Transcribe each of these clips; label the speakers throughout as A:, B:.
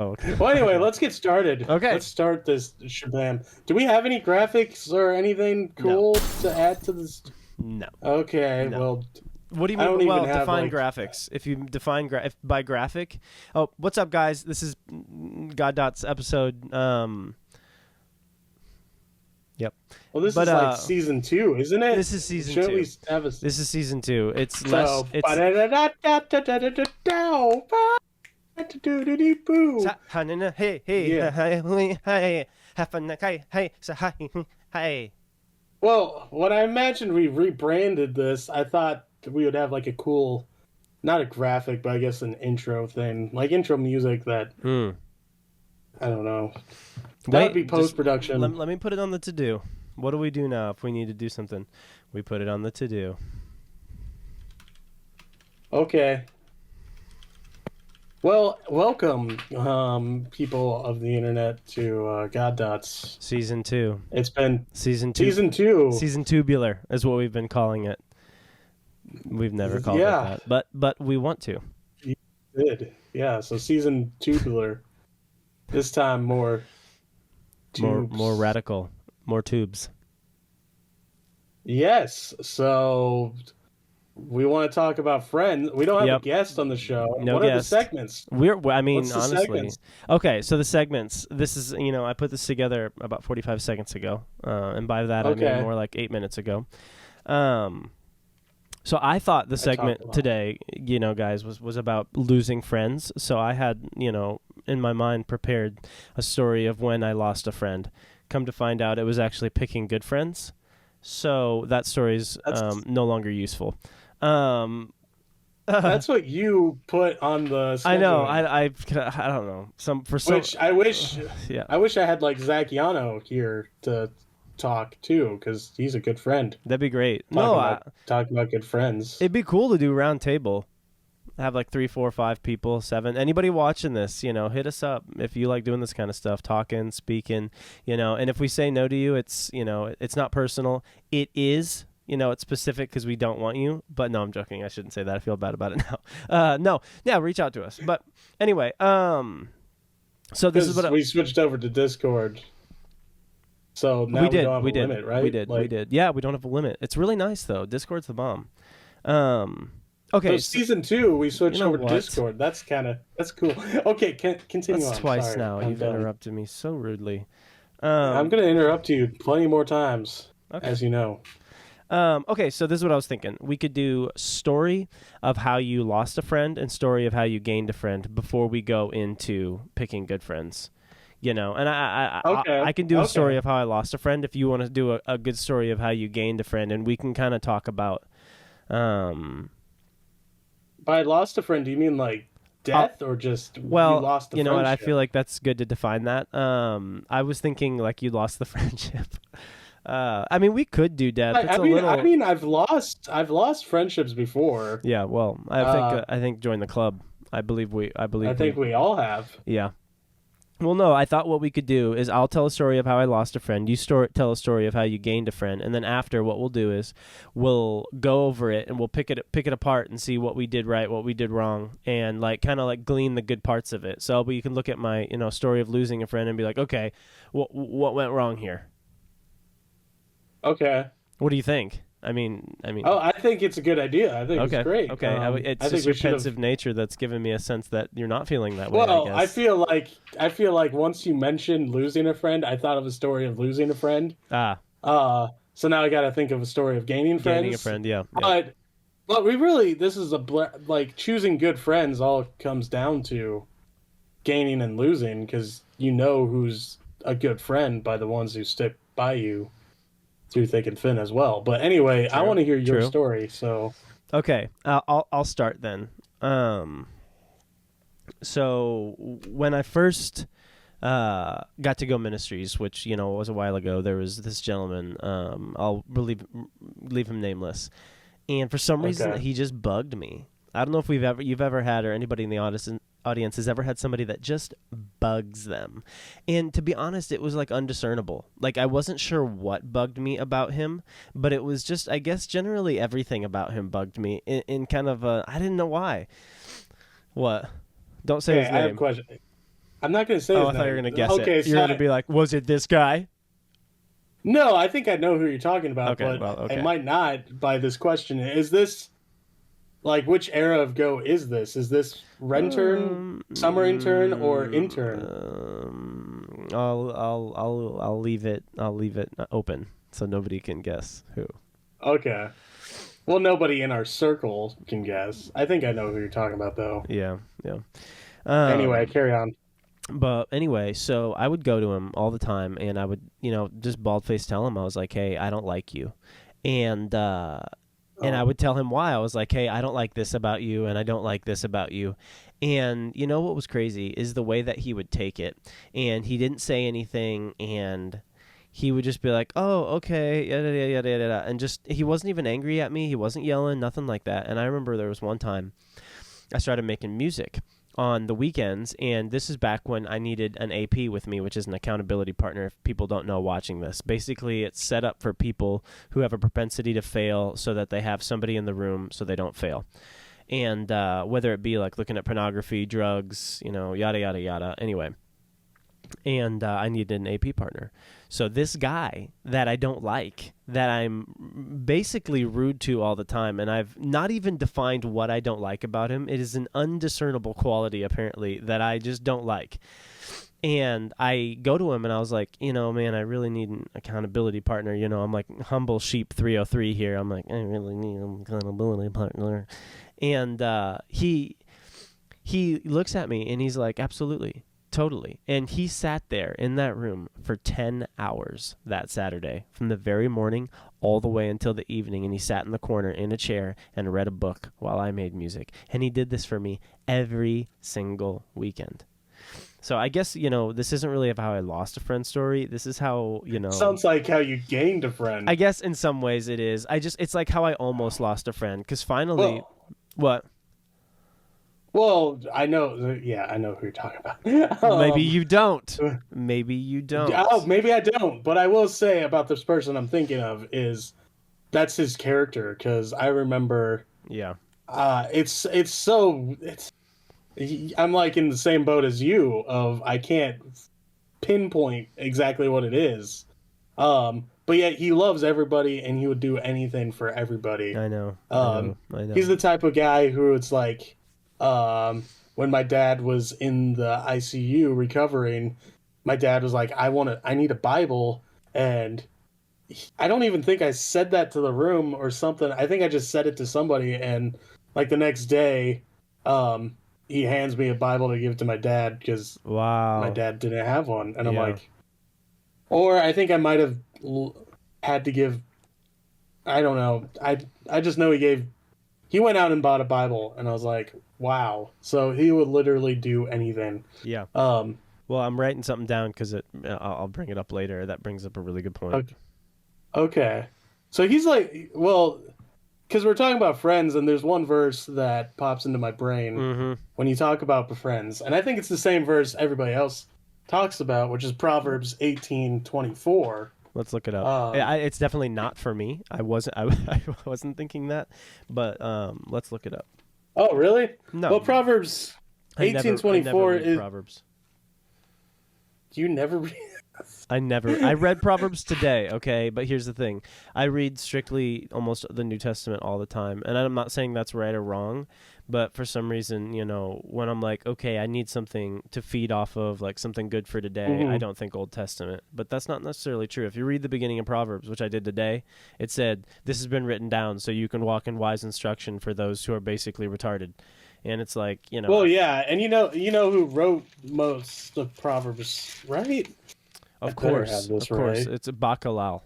A: Okay.
B: Well, anyway, let's get started.
A: Okay.
B: Let's start this shabam. Do we have any graphics or anything
A: No.
B: cool to add to this?
A: No.
B: Okay,
A: No.
B: well,
A: What do you
B: I
A: mean?
B: don't even
A: Well,
B: have
A: define
B: like.
A: graphics. If you define by graphic. Oh, what's up, guys? This is God Dot's episode. Yep.
B: Well, this
A: But
B: is like season 2, isn't it?
A: this is season
B: Should
A: 2.
B: we have a?
A: This is season 2. It's less.
B: So.
A: It's. Hey,
B: Yeah.
A: hey.
B: Well, when I imagined we rebranded this, I thought we would have like a cool, not a graphic, but I guess an intro thing, like intro music that I don't know. That would be post-production.
A: Let me put it on the to-do. What do we do now if we need to do something? We put it on the to-do.
B: Okay. Well, welcome, people of the internet, to God Dots.
A: Season 2.
B: It's been
A: Season 2. Season tubular is what we've been calling it. We've never called it that, but we want to.
B: You did, yeah. So season tubular. This time more
A: radical, more tubes.
B: Yes. So we want to talk about Friends. We don't have a guest on the show.
A: No
B: what
A: guest.
B: are the segments?
A: Honestly.
B: Segments?
A: Okay, so the segments. This is, I put this together about 45 seconds ago, and by that I mean more like 8 minutes ago. So I thought the segment today, guys, was about losing friends. So I had, in my mind prepared a story of when I lost a friend. Come to find out, it was actually picking good friends. So that story's no longer useful.
B: That's what you put on the schedule.
A: I know. I don't know.
B: Which I wish.
A: Yeah.
B: I wish I had like Zach Yano here to talk too, because he's a good friend.
A: That'd be great.
B: Talking about good friends.
A: It'd be cool to do round table. Have like 3, 4, 5 people, 7. Anybody watching this, hit us up if you like doing this kind of stuff, talking, speaking, and if we say no to you, it's, it's not personal. It is, it's specific because we don't want you. But no, I'm joking. I shouldn't say that. I feel bad about it now. No, yeah, reach out to us. But anyway, so this is what
B: we switched over to Discord. So now we don't have a limit, right?
A: We did. Yeah, we don't have a limit. It's really nice though. Discord's the bomb. Okay.
B: So season 2, we switched over to Discord. That's cool. Okay, continue on.
A: That's twice
B: Sorry,
A: now. You've interrupted me so rudely.
B: I'm going to interrupt you plenty more times, as you know.
A: Okay, so this is what I was thinking. We could do story of how you lost a friend and story of how you gained a friend before we go into picking good friends. And I can do a story of how I lost a friend if you want to do a good story of how you gained a friend, and we can kind of talk about...
B: By lost a friend, do you mean like death or just you lost the friendship?
A: What? I feel like that's good to define that. I was thinking like you lost the friendship. I mean, we could do death.
B: I mean, I've lost friendships before.
A: Yeah, well, I think join the club. I think we
B: all have.
A: Yeah. Well, no, I thought what we could do is I'll tell a story of how I lost a friend. You tell a story of how you gained a friend. And then after, what we'll do is we'll go over it and we'll pick it apart and see what we did right, what we did wrong, and kind of glean the good parts of it. So you can look at my story of losing a friend and be like, okay, what went wrong here?
B: Okay.
A: What do you think? I mean.
B: Oh, I think it's a good idea. I think it's great.
A: Okay. It's just your pensive nature that's giving me a sense that you're not feeling that way.
B: Well,
A: I guess.
B: I feel like once you mentioned losing a friend, I thought of a story of losing a friend. So now I got to think of a story of gaining friends.
A: Gaining a friend, yeah.
B: But this is choosing good friends all comes down to gaining and losing, because who's a good friend by the ones who stick by you through thick and thin as well. But anyway, I want to hear your story. So
A: okay, I'll start then. So when I first got to go ministries, which was a while ago, there was this gentleman. I'll leave him nameless, and for some reason he just bugged me. I don't know if you've ever had, or anybody in the audience has ever had somebody that just bugs them. And to be honest, it was undiscernible. I wasn't sure what bugged me about him, but it was just, I guess, generally everything about him bugged me in kind of I didn't know why. What? Don't say his name.
B: I have a question. I'm not gonna say
A: Oh,
B: his
A: I thought you were
B: name.
A: gonna guess
B: Okay,
A: it. You're
B: so
A: gonna be like, was it this guy?
B: no, I think I know who you're talking about,
A: Okay,
B: but
A: well,
B: I
A: okay.
B: might not by this question. Is this like which era of Go is this? Is this Rentern, Summer Intern, or Intern?
A: I'll leave it. I'll leave it open so nobody can guess who.
B: Okay. Well, nobody in our circle can guess. I think I know who you're talking about, though.
A: Yeah, yeah.
B: Anyway,
A: Um,
B: carry on.
A: but anyway, so I would go to him all the time, and I would, just bald faced tell him I was like, "Hey, I don't like you," and I
B: Oh,
A: would tell him why. I was like, "Hey, I don't like this about you, and I don't like this about you." And you know what was crazy is the way that he would take it, and he didn't say anything, and he would just be like, "Oh, okay, yada yada yada yada," and just he wasn't even angry at me. He wasn't yelling, nothing like that. And I remember there was one time I started making music on the weekends, and this is back when I needed an AP with me, which is an accountability partner. If people don't know watching this, basically it's set up for people who have a propensity to fail so that they have somebody in the room so they don't fail. And whether it be like looking at pornography, drugs, yada yada yada. Anyway, and I needed an AP partner. So this guy that I don't like, that I'm basically rude to all the time, and I've not even defined what I don't like about him. It is an undiscernible quality, apparently, that I just don't like. And I go to him and I was like, man, I really need an accountability partner. I'm like humble sheep 303 here. I'm like, I really need an accountability partner. And he looks at me and he's like, absolutely. Totally. And he sat there in that room for 10 hours that Saturday, from the very morning all the way until the evening. And he sat in the corner in a chair and read a book while I made music. And he did this for me every single weekend. So I guess, this isn't really how I lost a friend story. This is how,
B: sounds like how you gained a
A: I
B: friend.
A: guess in some ways it is. It's like how I almost lost a friend. Because finally,
B: Well,
A: what?
B: well, I know. Yeah, I know who you're talking about.
A: Maybe you don't. Maybe you
B: Oh,
A: don't.
B: maybe I don't. But I will say about this person I'm thinking of is that's his character because I remember.
A: Yeah.
B: It's so it's. I'm like in the same boat as you. Of I can't pinpoint exactly what it is. But yet he loves everybody and he would do anything for everybody.
A: I know. I
B: Um,
A: know. I
B: he's
A: know.
B: the type of guy who it's like, when my dad was in the ICU recovering, my dad was like, I need a Bible. And I don't even think I said that to the room or something. I think I just said it to somebody. And like the next day, um, he hands me a Bible to give to my dad because my
A: Wow.
B: dad didn't have one. And I'm
A: Yeah.
B: like, or I think I might have had to give. I don't know. I just know he gave. He went out and bought a Bible, and I was like, wow. So he would literally do anything.
A: Yeah.
B: Um.
A: Well, I'm writing something down because I'll bring it up later. That brings up a really good point.
B: Okay. Okay. So he's like, well, because we're talking about friends, and there's one verse that pops into my brain
A: Mm-hmm.
B: when you talk about friends, and I think it's the same verse everybody else talks about, which is Proverbs 18:24.
A: Let's look it up.
B: Um.
A: It's definitely not for me. I wasn't. I wasn't thinking that, but let's look it up.
B: Oh, really?
A: No,
B: Well, Proverbs
A: I never
B: 18:24
A: read
B: is.
A: Proverbs.
B: You never read.
A: I read Proverbs today, okay, but here's the thing. I read strictly almost the New Testament all the time, and I'm not saying that's right or wrong, but for some reason, when I'm like, okay, I need something to feed off of, like something good for today, I
B: Mhm.
A: don't think Old Testament. But that's not necessarily true. If you read the beginning of Proverbs, which I did today, it said, "This has been written down so you can walk in wise instruction for those who are basically retarded." And it's like,
B: Well, yeah, and you know who wrote most of Proverbs, right? I better have
A: Of
B: this
A: course,
B: right.
A: it's Bacalal.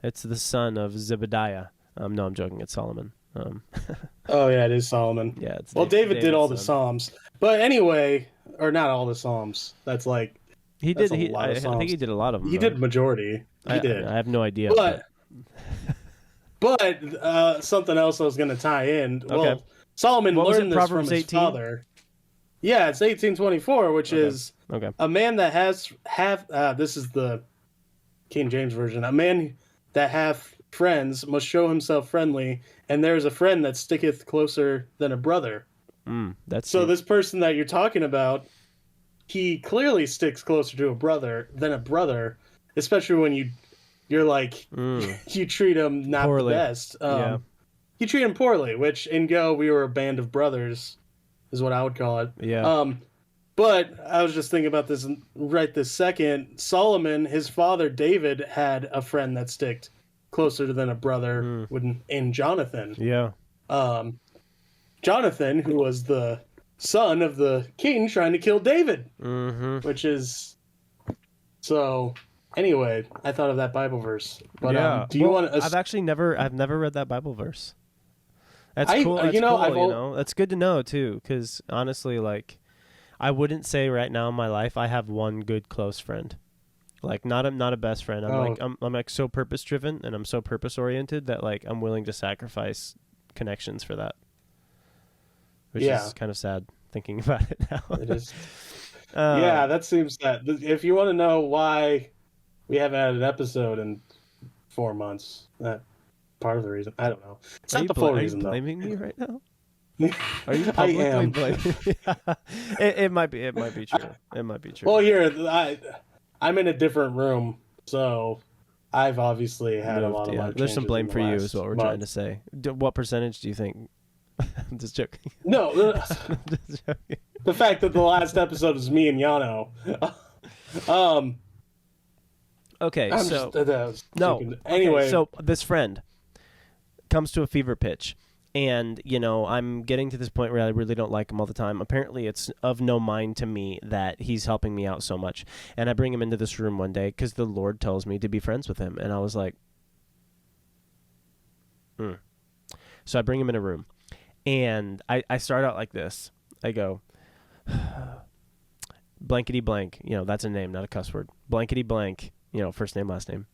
A: It's the son of Zebediah. No, I'm joking. It's Solomon.
B: Oh yeah, it is Solomon.
A: Yeah, it's
B: Well, David did
A: David's
B: all the
A: son.
B: Psalms, but anyway, or not all the Psalms. That's like
A: He
B: that's
A: did.
B: a lot of
A: I think he
B: Psalms.
A: did a lot of them
B: He
A: though.
B: did majority. He
A: I
B: did,
A: have no idea, but
B: but something else I was going to tie in.
A: okay.
B: Well, Solomon
A: What was it?
B: learned this from
A: Proverbs
B: his
A: 18.
B: father. Yeah, it's 18:24, which
A: Okay.
B: is
A: Okay.
B: a man that has have. This is the King James version. A man that hath friends must show himself friendly, and there is a friend that sticketh closer than a brother.
A: That's
B: So
A: deep.
B: this person that you're talking about, he clearly sticks closer to a brother than a brother, especially when you're like you treat him not
A: Poorly.
B: the best.
A: Yeah.
B: You treat him poorly, which in Go we were a band of brothers, is what I would call it.
A: Yeah.
B: But I was just thinking about this right this second. Solomon, his father David, had a friend that sticked closer than a brother in Jonathan.
A: Yeah.
B: Jonathan, who was the son of the king trying to kill David, which is so. Anyway, I thought of that Bible verse. But
A: Yeah.
B: do you want to?
A: I've never read that Bible verse. That's cool. That's cool. That's good to know too, because honestly, like, I wouldn't say right now in my life I have one good close friend. Like not a best friend. I'm like so purpose driven and I'm so purpose oriented that like I'm willing to sacrifice connections for that. Which is kind of sad thinking about it now.
B: It is. Yeah, that seems sad. If you want to know why we haven't had an episode in 4 months, that part of the reason. I don't know. It's not the full reason, though.
A: Are you blaming me right now? Are you publicly blaming me? It might be. It might be true. It might be true.
B: Well, here I'm in a different room, so I've obviously had a lot of life.
A: There's some blame for you, is what we're trying to
B: month.
A: say. What percentage do you think? I'm just joking.
B: No,
A: I'm just joking.
B: the fact that the last episode was me and Yano.
A: Okay, so
B: Anyway,
A: okay, so this friend comes to a fever pitch, and I'm getting to this point where I really don't like him all the time. Apparently, it's of no mind to me that he's helping me out so much, and I bring him into this room one day because the Lord tells me to be friends with him, and I was like, So I bring him in a room, and I start out like this. I go, blankety blank. That's a name, not a cuss word. Blankety blank. First name, last name.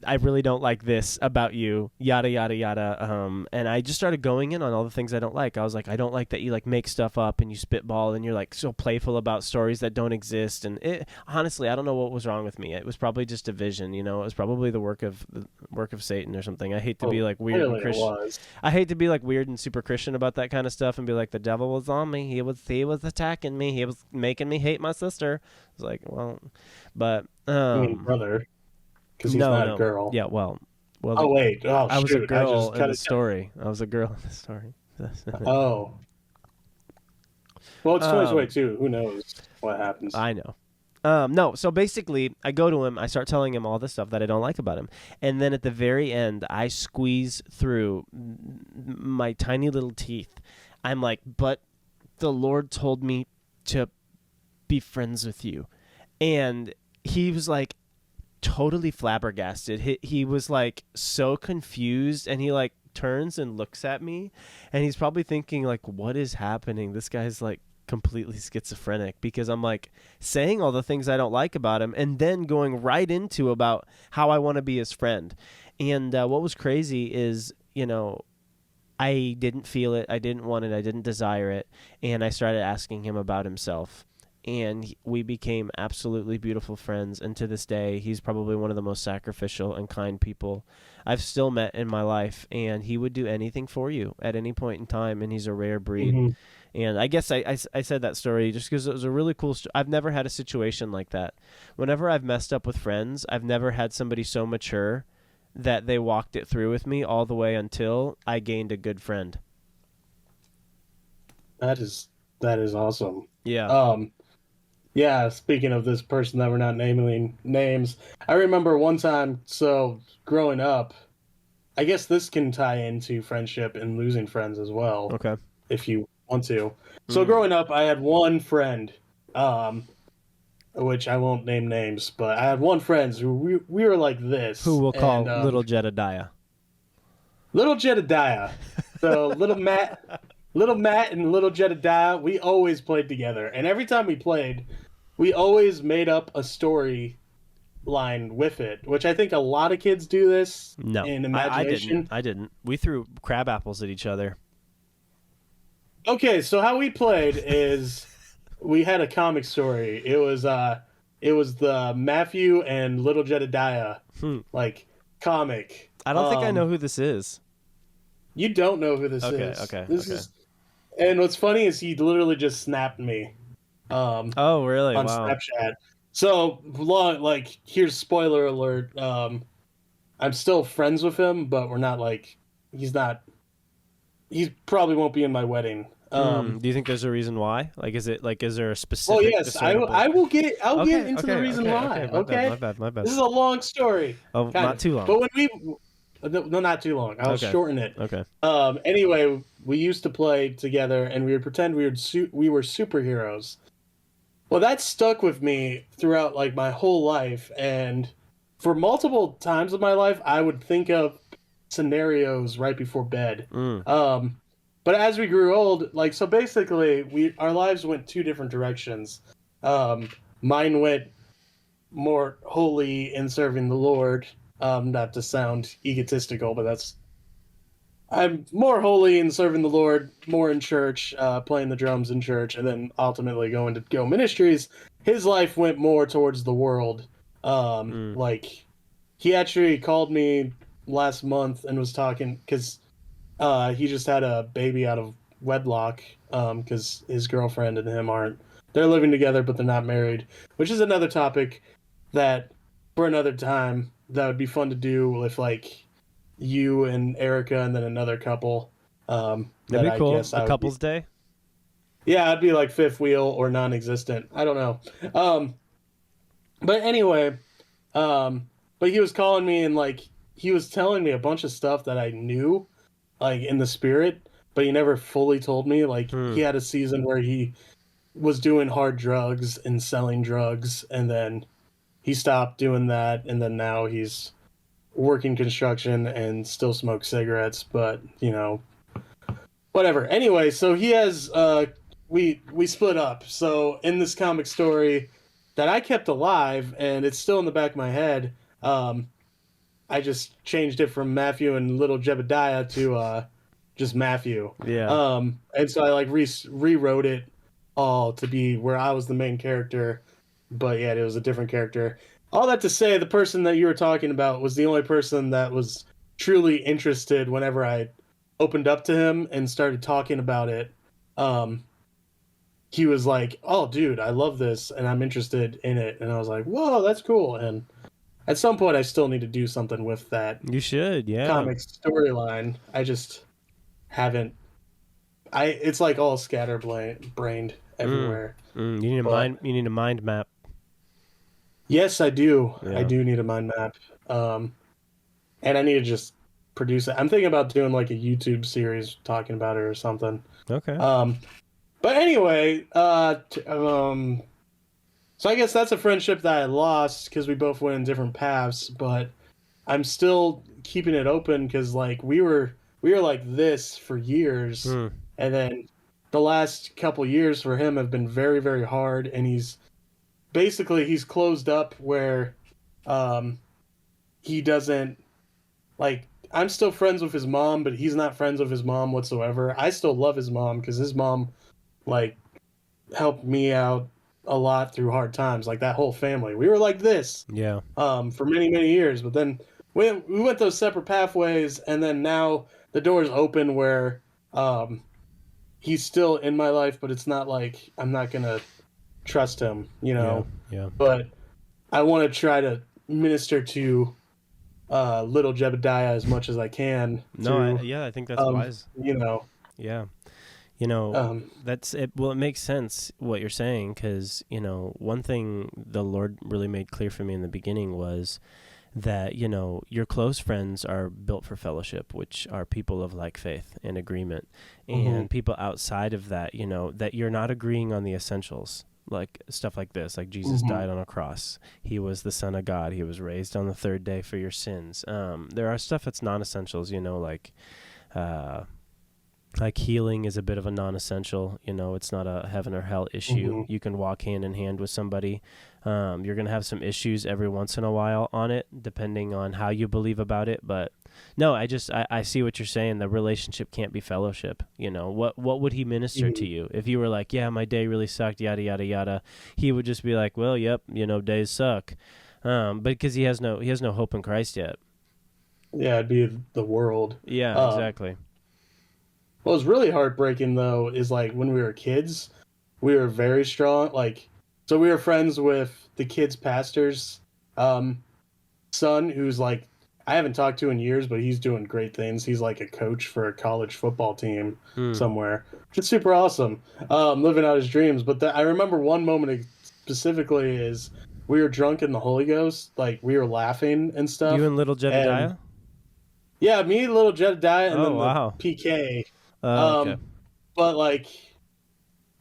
A: I really don't like this about you, yada, yada, yada. And I just started going in on all the things I don't like. I was like, I don't like that you like make stuff up and you spitball and you're like so playful about stories that don't exist. And honestly, I don't know what was wrong with me. It was probably just a vision, it was probably the work of Satan or something. I hate to be like weird and Christian. I hate to be like weird and super Christian about that kind of stuff and be like, the devil was on me. He was attacking me. He was making me hate my sister. I was like, well, but
B: I mean, brother. Because he's not a girl.
A: Yeah, well.
B: Oh, wait. Oh,
A: I was a girl in the story. I was a girl in the story.
B: Oh. Well, it's 2022. Who knows what happens?
A: I know. No, so basically, I go to him. I start telling him all the stuff that I don't like about him. And then at the very end, I squeeze through my tiny little teeth. I'm like, but the Lord told me to be friends with you. And he was like, totally flabbergasted. He was like so confused, and he like turns and looks at me, and he's probably thinking like, what is happening? This guy's like completely schizophrenic, because I'm like saying all the things I don't like about him and then going right into about how I want to be his friend. And what was crazy is, I didn't feel it, I didn't want it, I didn't desire it, and I started asking him about himself. And we became absolutely beautiful friends. And to this day, he's probably one of the most sacrificial and kind people I've still met in my life. And he would do anything for you at any point in time. And he's a rare breed. Mm-hmm. And I guess I said that story just because it was a really cool story. I've never had a situation like that. Whenever I've messed up with friends, I've never had somebody so mature that they walked it through with me all the way until I gained a good friend.
B: That is awesome.
A: Yeah.
B: Yeah, speaking of this person that we're not naming names, I remember one time, so growing up, I guess this can tie into friendship and losing friends as well.
A: Okay.
B: If you want to. So growing up, I had one friend, which I won't name names, but I had one friend who we were like this.
A: Who we'll call Little Jedediah.
B: Little Jedediah. So Little Matt and Little Jedediah, we always played together. And every time we played, we always made up a story line with it, which I think a lot of kids do this in imagination.
A: I didn't. We threw crab apples at each other.
B: Okay, so how we played is we had a comic story. It was the Matthew and Little Jedediah like comic.
A: I don't think I know who this is.
B: You don't know who this is.
A: Okay.
B: And what's funny is he literally just snapped me
A: Oh, really?
B: on
A: Wow.
B: Snapchat. So long, like here's spoiler alert. I'm still friends with him, but we're not like he's not. He probably won't be in my wedding.
A: Do you think there's a reason why? Like, is it like, is there a
B: Well,
A: specific
B: yes,
A: discernible?
B: I'll get
A: Okay,
B: into the
A: okay,
B: reason
A: okay, okay.
B: why.
A: My bad, my
B: Okay,
A: bad, my bad.
B: this is a long story,
A: Oh,
B: kind
A: not
B: of.
A: too long.
B: But when we no, not too long. I'll
A: Okay,
B: shorten it.
A: okay.
B: Anyway, we used to play together, and we would pretend we were superheroes. Well, that stuck with me throughout like my whole life, and for multiple times of my life, I would think of scenarios right before bed.
A: Mm,
B: Um, but as we grew old, like so, basically, we our lives went two different directions. Um, Mine went more holy in serving the Lord. Not to sound egotistical, but that's I'm more holy in serving the Lord, more in church, playing the drums in church, and then ultimately going to Go Ministries. His life went more towards the world.
A: mm.
B: Like he actually called me last month and was talking because he just had a baby out of wedlock because his girlfriend and him aren't they're living together but they're not married, which is another topic that for another time that would be fun to do if like you and Erica and then another couple
A: That'd
B: that
A: be
B: I
A: cool.
B: guess
A: A
B: I would be
A: couple's day.
B: yeah I'd be like fifth wheel or non-existent, I don't know. But anyway, um but he was calling me and like he was telling me a bunch of stuff that I knew like in the spirit, but he never fully told me. Like
A: Hmm.
B: he had a season where he was doing hard drugs and selling drugs, and then he stopped doing that, and then now he's working construction and still smokes cigarettes. But you know, whatever. Anyway, so he has we split up. So in this comic story that I kept alive, and it's still in the back of my head. I just changed it from Matthew and Little Jebediah to just Matthew.
A: Yeah.
B: And so I like rewrote it all to be where I was the main character, but yet it was a different character. All that to say, the person that you were talking about was the only person that was truly interested whenever I opened up to him and started talking about it. Um, he was like, "Oh, dude, I love this, and I'm interested in it." And I was like, "Whoa, that's cool." And at some point, I still need to do something with that
A: You should. Yeah.
B: comic storyline. I just haven't. It's like all scatterbrained
A: Mm.
B: everywhere.
A: You need a
B: But
A: mind. You need a mind map.
B: yes, I do. I
A: Yeah.
B: do need a mind map. And I need to just produce it. I'm thinking about doing like a YouTube series talking about it or something.
A: Okay.
B: Um, but anyway, so I guess that's a friendship that I lost because we both went in different paths. But I'm still keeping it open because like we were like this for years,
A: Hmm.
B: and then the last couple years for him have been very very hard, and he's closed up where um he doesn't like I'm still friends with his mom, but he's not friends with his mom whatsoever. I still love his mom because his mom like helped me out a lot through hard times. Like that whole family, we were like this
A: Yeah.
B: for many many years. But then we went those separate pathways, and then now the door's open where um, he's still in my life, but it's not like I'm not gonna trust him, you
A: Yeah.
B: know.
A: Yeah.
B: But I want to try to minister to little Jebediah as much as I can
A: No.
B: through,
A: Yeah. I think that's wise.
B: you know,
A: Yeah. You know,
B: um,
A: that's it. Well, it makes sense what you're saying because, one thing the Lord really made clear for me in the beginning was that, your close friends are built for fellowship, which are people of like faith and agreement.
B: mhm,
A: And people outside of that, that you're not agreeing on the essentials. Like stuff like this, like Jesus
B: mhm,
A: died on a cross. He was the Son of God. He was raised on the third day for your sins. There are stuff that's non-essentials, uh, like healing is a bit of a non-essential. It's not a heaven or hell issue.
B: mhm.
A: You can walk hand in hand with somebody. You're going to have some issues every once in a while on it, depending on how you believe about it. But no, I see what you're saying. The relationship can't be fellowship. What would he minister to
B: Mhm.
A: you if you were like, yeah, my day really sucked, yada yada yada? He would just be like, well, yep, days suck. But because he has no hope in Christ yet.
B: Yeah, it'd be the world.
A: Yeah,
B: Um,
A: exactly.
B: what was really heartbreaking though is like when we were kids, we were very strong. Like, so we were friends with the kid's pastor's um, son, who's like, I haven't talked to in years, but he's doing great things. He's like a coach for a college football team
A: Hmm.
B: somewhere, which is super awesome. Living out his dreams. But I remember one moment specifically is we were drunk in the Holy Ghost, like we were laughing and
A: You
B: stuff,
A: and little
B: and
A: Jedediah?
B: yeah, me, little Jedediah, and
A: Oh
B: then the
A: wow.
B: PK.
A: Okay.
B: Um, but like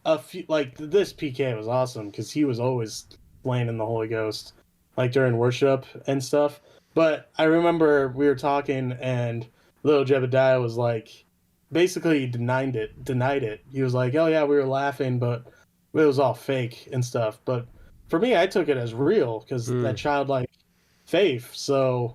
B: a few, like this PK was awesome because he was always playing in the Holy Ghost, like during worship and stuff. But I remember we were talking, and little Jebediah was like, basically he denied it. Denied it. He was like, "Oh yeah, we were laughing, but it was all fake and stuff." But for me, I took it as real because
A: Hmm.
B: that childlike faith. So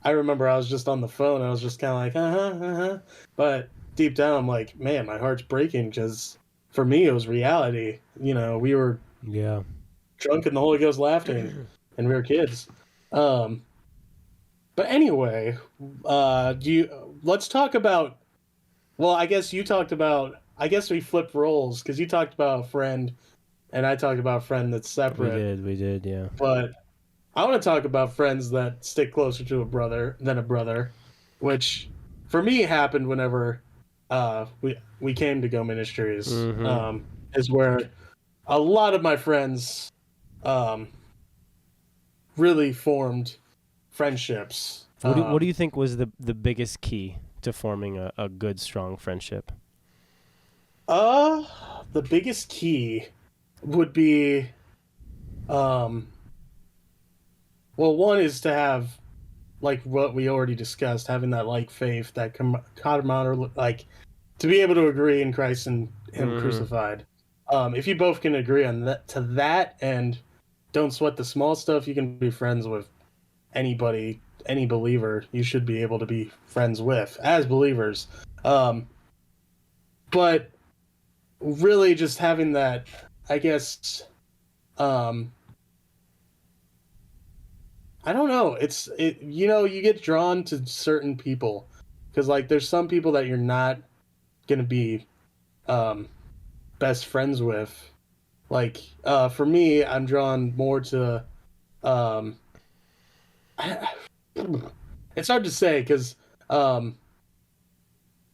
B: I remember I was just on the phone. I was just kind of like, but deep down, I'm like, man, my heart's breaking because for me, it was reality. You know, we were
A: Yeah.
B: drunk in the Holy Ghost laughing, and we were kids. Um, but anyway, do you? Let's talk about. Well, I guess you talked about. I guess we flipped roles because you talked about a friend, and I talked about a friend that's
A: We
B: separate.
A: did. We did. Yeah.
B: But I want to talk about friends that stick closer to a brother than a brother, which for me happened whenever we came to Go Ministries.
A: Mm-hmm.
B: Is where a lot of my friends um, really formed friendships.
A: What do you think was the biggest key to forming a good, strong friendship?
B: Uh, the biggest key would be, um, well, one is to have like what we already discussed, having that like faith, that camaraderie, like to be able to agree in Christ and Him
A: Mm-hmm.
B: crucified. If you both can agree on that to that and don't sweat the small stuff, you can be friends with anybody, any believer. You should be able to be friends with as believers. Um, but really, just having that, I guess. Um, I don't know. You know, you get drawn to certain people because like there's some people that you're not gonna be um, best friends with. Like for me, I'm drawn more to. Um, I, it's hard to say because um,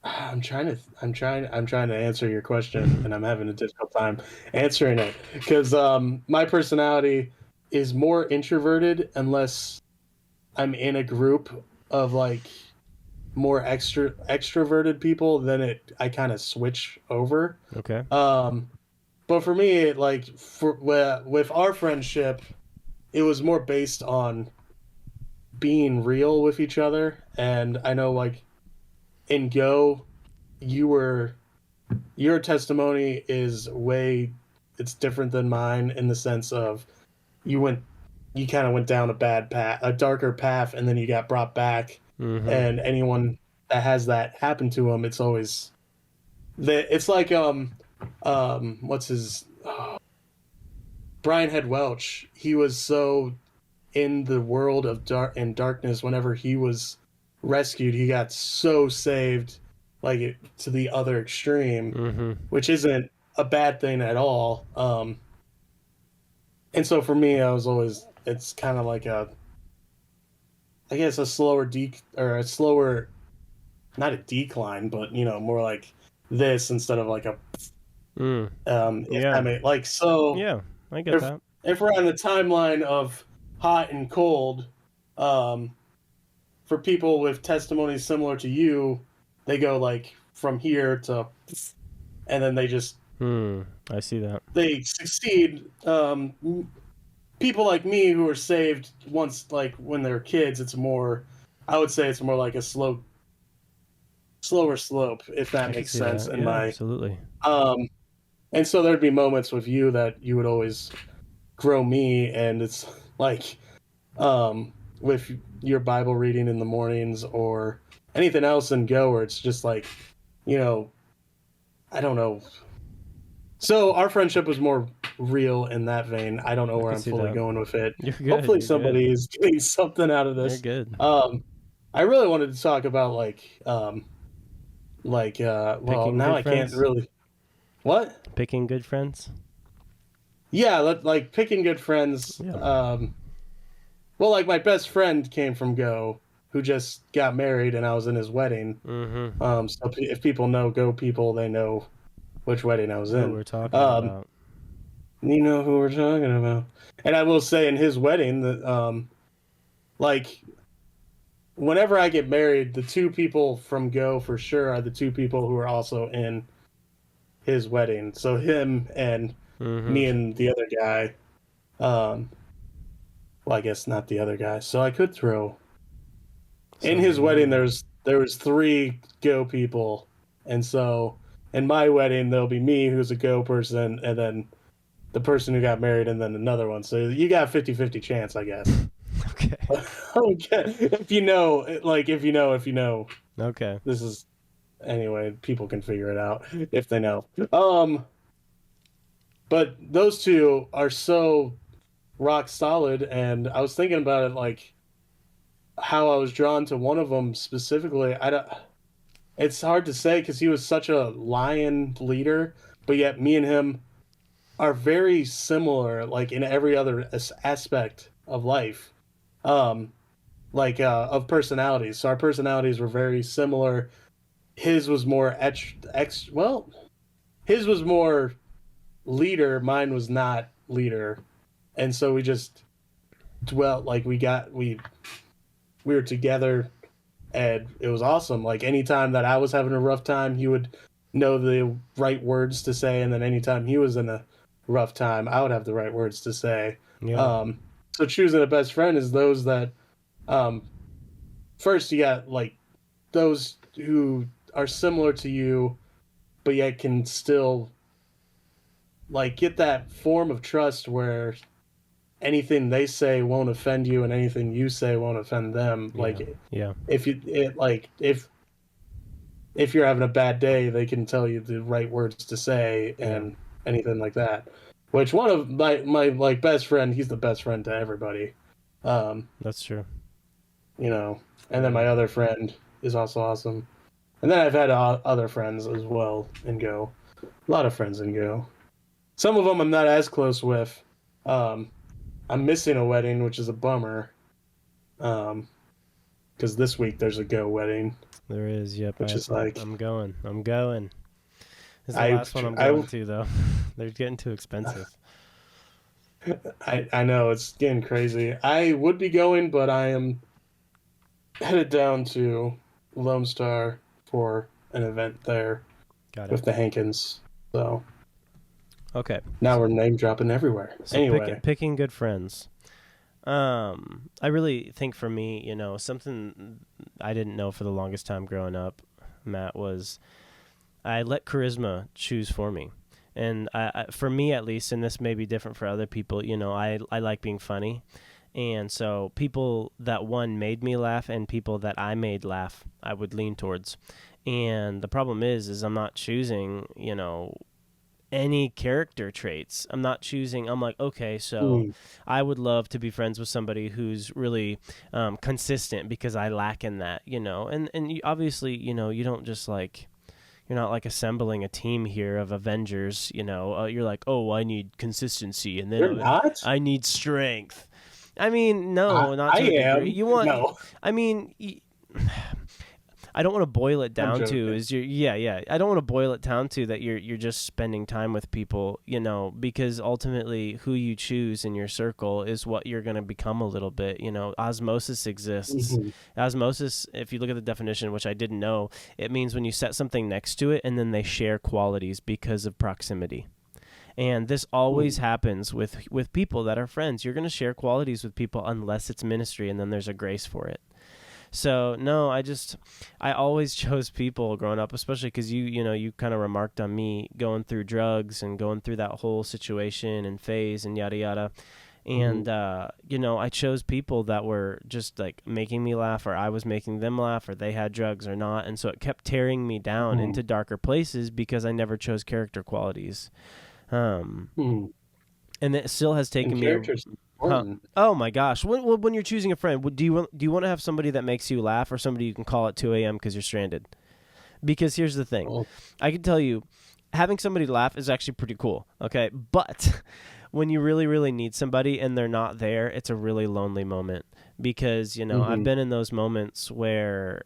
B: I'm trying to answer your question, and I'm having a difficult time answering it because my personality is more introverted unless I'm in a group of like more extroverted people. Then I kind of switch over.
A: Okay.
B: Um, but for me, with our friendship, it was more based on being real with each other. And I know, like in Go, you were your testimony is way it's different than mine in the sense of you went you kind of went down a bad path, a darker path, and then you got brought back.
A: Mm-hmm.
B: And anyone that has that happen to them, it's always it's like what's his Brian Head Welch. He was so in the world of darkness. Whenever he was rescued, he got so saved, like to the other extreme,
A: Mm-hmm.
B: which isn't a bad thing at all. And so for me, I was always it's kind of like I guess a slower or a slower, not a decline, but you know, more like this instead of like a
A: Mm.
B: if that
A: Yeah.
B: may like so
A: Yeah. I get
B: if
A: that.
B: if we're on the timeline of hot and cold, um, for people with testimonies similar to you, they go like from here to, and then they just
A: Hmm. I see that.
B: they succeed. People like me who are saved once, like when they're kids, it's more. I would say it's more like a slower slope, if that
A: I can
B: makes
A: see
B: sense.
A: that.
B: In
A: Yeah.
B: my
A: Absolutely.
B: um, and so there'd be moments with you that you would always grow me, and it's like with your Bible reading in the mornings or anything else in Go, where it's just like, you know, I don't know. So our friendship was more real in that vein. I don't know
A: I
B: where
A: can
B: I'm
A: see
B: fully
A: that.
B: going with it.
A: You're good.
B: Hopefully
A: You're good.
B: somebody is getting something out of
A: You're
B: this.
A: good.
B: I really wanted to talk about well
A: Picking
B: now
A: good
B: I can't
A: friends.
B: really What?
A: Picking good friends.
B: Yeah, like picking good friends.
A: Yeah.
B: Well, like my best friend came from Go, who just got married, and I was in his wedding.
A: Mm-hmm.
B: So if people know Go people, they know which wedding I was
A: Who
B: in.
A: we're talking
B: Um,
A: about.
B: you know who we're talking about. And I will say, in his wedding, that like whenever I get married, the two people from Go for sure are the two people who are also in his wedding. So him and
A: Mm-hmm.
B: me and the other guy. Um, well, I guess not the other guy. So I could throw in his
A: Somebody
B: wedding.
A: in.
B: There was three Go people, and so in my wedding there'll be me, who's a Go person, and then the person who got married, and then another one. So you got a 50-50 chance, I guess.
A: Okay.
B: Okay. If you know,
A: Okay.
B: this is anyway. People can figure it out if they know. But those two are so rock solid, and I was thinking about it, like how I was drawn to one of them specifically. I don't. It's hard to say because he was such a lion leader, but yet me and him are very similar, like in every other aspect of life, um, of personalities. So our personalities were very similar. His was more well, his was more leader. Mine was not leader, and so we just dwelt like we were together, and it was awesome. Like anytime that I was having a rough time, he would know the right words to say, and then anytime he was in a rough time, I would have the right words to say.
A: Yeah.
B: So choosing a best friend is those that, um, first you got like those who are similar to you, but yet can still like get that form of trust where anything they say won't offend you and anything you say won't offend them.
A: Yeah.
B: Like
A: Yeah.
B: if you're having a bad day, they can tell you the right words to say
A: Yeah.
B: and anything like that. Which one of my like best friend, he's the best friend to everybody. Um,
A: That's true.
B: you know, and then
A: Yeah.
B: my other friend is also awesome. And then I've had other friends as well in Go. A lot of friends in Go. Some of them I'm not as close with. Um, I'm missing a wedding, which is a bummer. Because this week there's a Go wedding,
A: There is. Yep.
B: which is like
A: I'm going. I'm going. This is the
B: I
A: last one I'm
B: I
A: going to though. They're getting too expensive.
B: I know it's getting crazy. I would be going, but I am headed down to Lone Star for an event there
A: Got it.
B: with the Hankins. So
A: Okay.
B: now we're name dropping everywhere.
A: So
B: Anyway,
A: picking good friends. I really think for me, something I didn't know for the longest time growing up, Matt, was I let charisma choose for me. And for me at least, and this may be different for other people, I like being funny. And so people that one made me laugh and people that I made laugh, I would lean towards. And the problem is I'm not choosing, any character traits. I'm not choosing. I'm like, okay, so
B: mm,
A: I would love to be friends with somebody who's really consistent because I lack in that, And obviously, you don't just like you're not like assembling a team here of Avengers, You're like, oh, I need consistency, and then
B: you're not.
A: I need strength. I mean,
B: I,
A: no, not
B: I
A: to a degree.
B: am.
A: You want,
B: No,
A: I mean. I don't want to boil it
B: I'm
A: down to
B: joking.
A: is yeah. I don't want to boil it down to that you're just spending time with people, because ultimately who you choose in your circle is what you're going to become a little bit, osmosis exists.
B: Hmm.
A: Osmosis, if you look at the definition, which I didn't know, it means when you set something next to it and then they share qualities because of proximity. And this always happens with people that are friends. You're going to share qualities with people unless it's ministry, and then there's a grace for it. So no, I always chose people growing up, especially because you kind of remarked on me going through drugs and going through that whole situation and phase and yada yada. And I chose people that were just like making me laugh, or I was making them laugh, or they had drugs or not, and so it kept tearing me down into darker places because I never chose character qualities. Um,
B: Hmm.
A: and it still has
B: And
A: taken me.
B: characters
A: Huh.
B: important.
A: Oh my gosh! When you're choosing a friend, do you want to have somebody that makes you laugh, or somebody you can call at 2 a.m. because you're stranded? Because here's the thing,
B: Well,
A: I can tell you, having somebody laugh is actually pretty cool. Okay, but when you really, really need somebody and they're not there, it's a really lonely moment because I've
B: Mm-hmm.
A: been in those moments where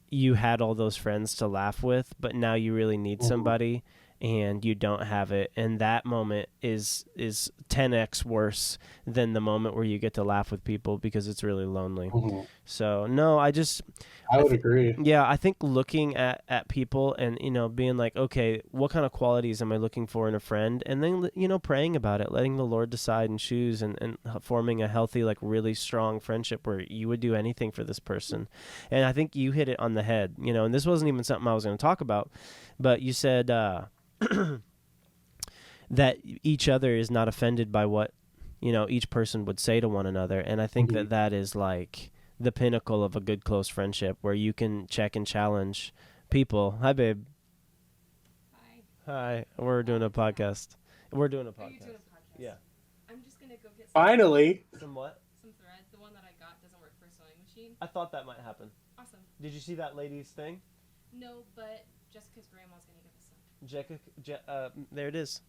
A: you had all those friends to laugh with, but now you really need
B: Mm-hmm.
A: somebody and you don't have it, and that moment is 10x worse than the moment where you get to laugh with people because it's really lonely.
B: Mm-hmm.
A: So no,
B: I
A: I
B: would
A: think
B: agree.
A: yeah, I think looking at people and being like, okay, what kind of qualities am I looking for in a friend, and then praying about it, letting the Lord decide and choose, and forming a healthy, like really strong friendship where you would do anything for this person. And I think you hit it on the head, and this wasn't even something I was going to talk about, but you said that each other is not offended by what each person would say to one another, and I think
B: Mm-hmm.
A: that that is like the pinnacle of a good close friendship where you can check and challenge people. Hi babe.
C: Hi.
A: Hi, we're doing a podcast. We're doing a
C: Are you doing
A: podcast.
C: a podcast?
A: Yeah.
C: I'm just gonna go get
B: Finally,
A: Some what?
C: some thread. The one that I got doesn't work for a sewing machine.
A: I thought that might happen.
C: Awesome.
A: Did you see that lady's thing?
C: No, but Jessica's grandma's gonna give us some.
A: There it is.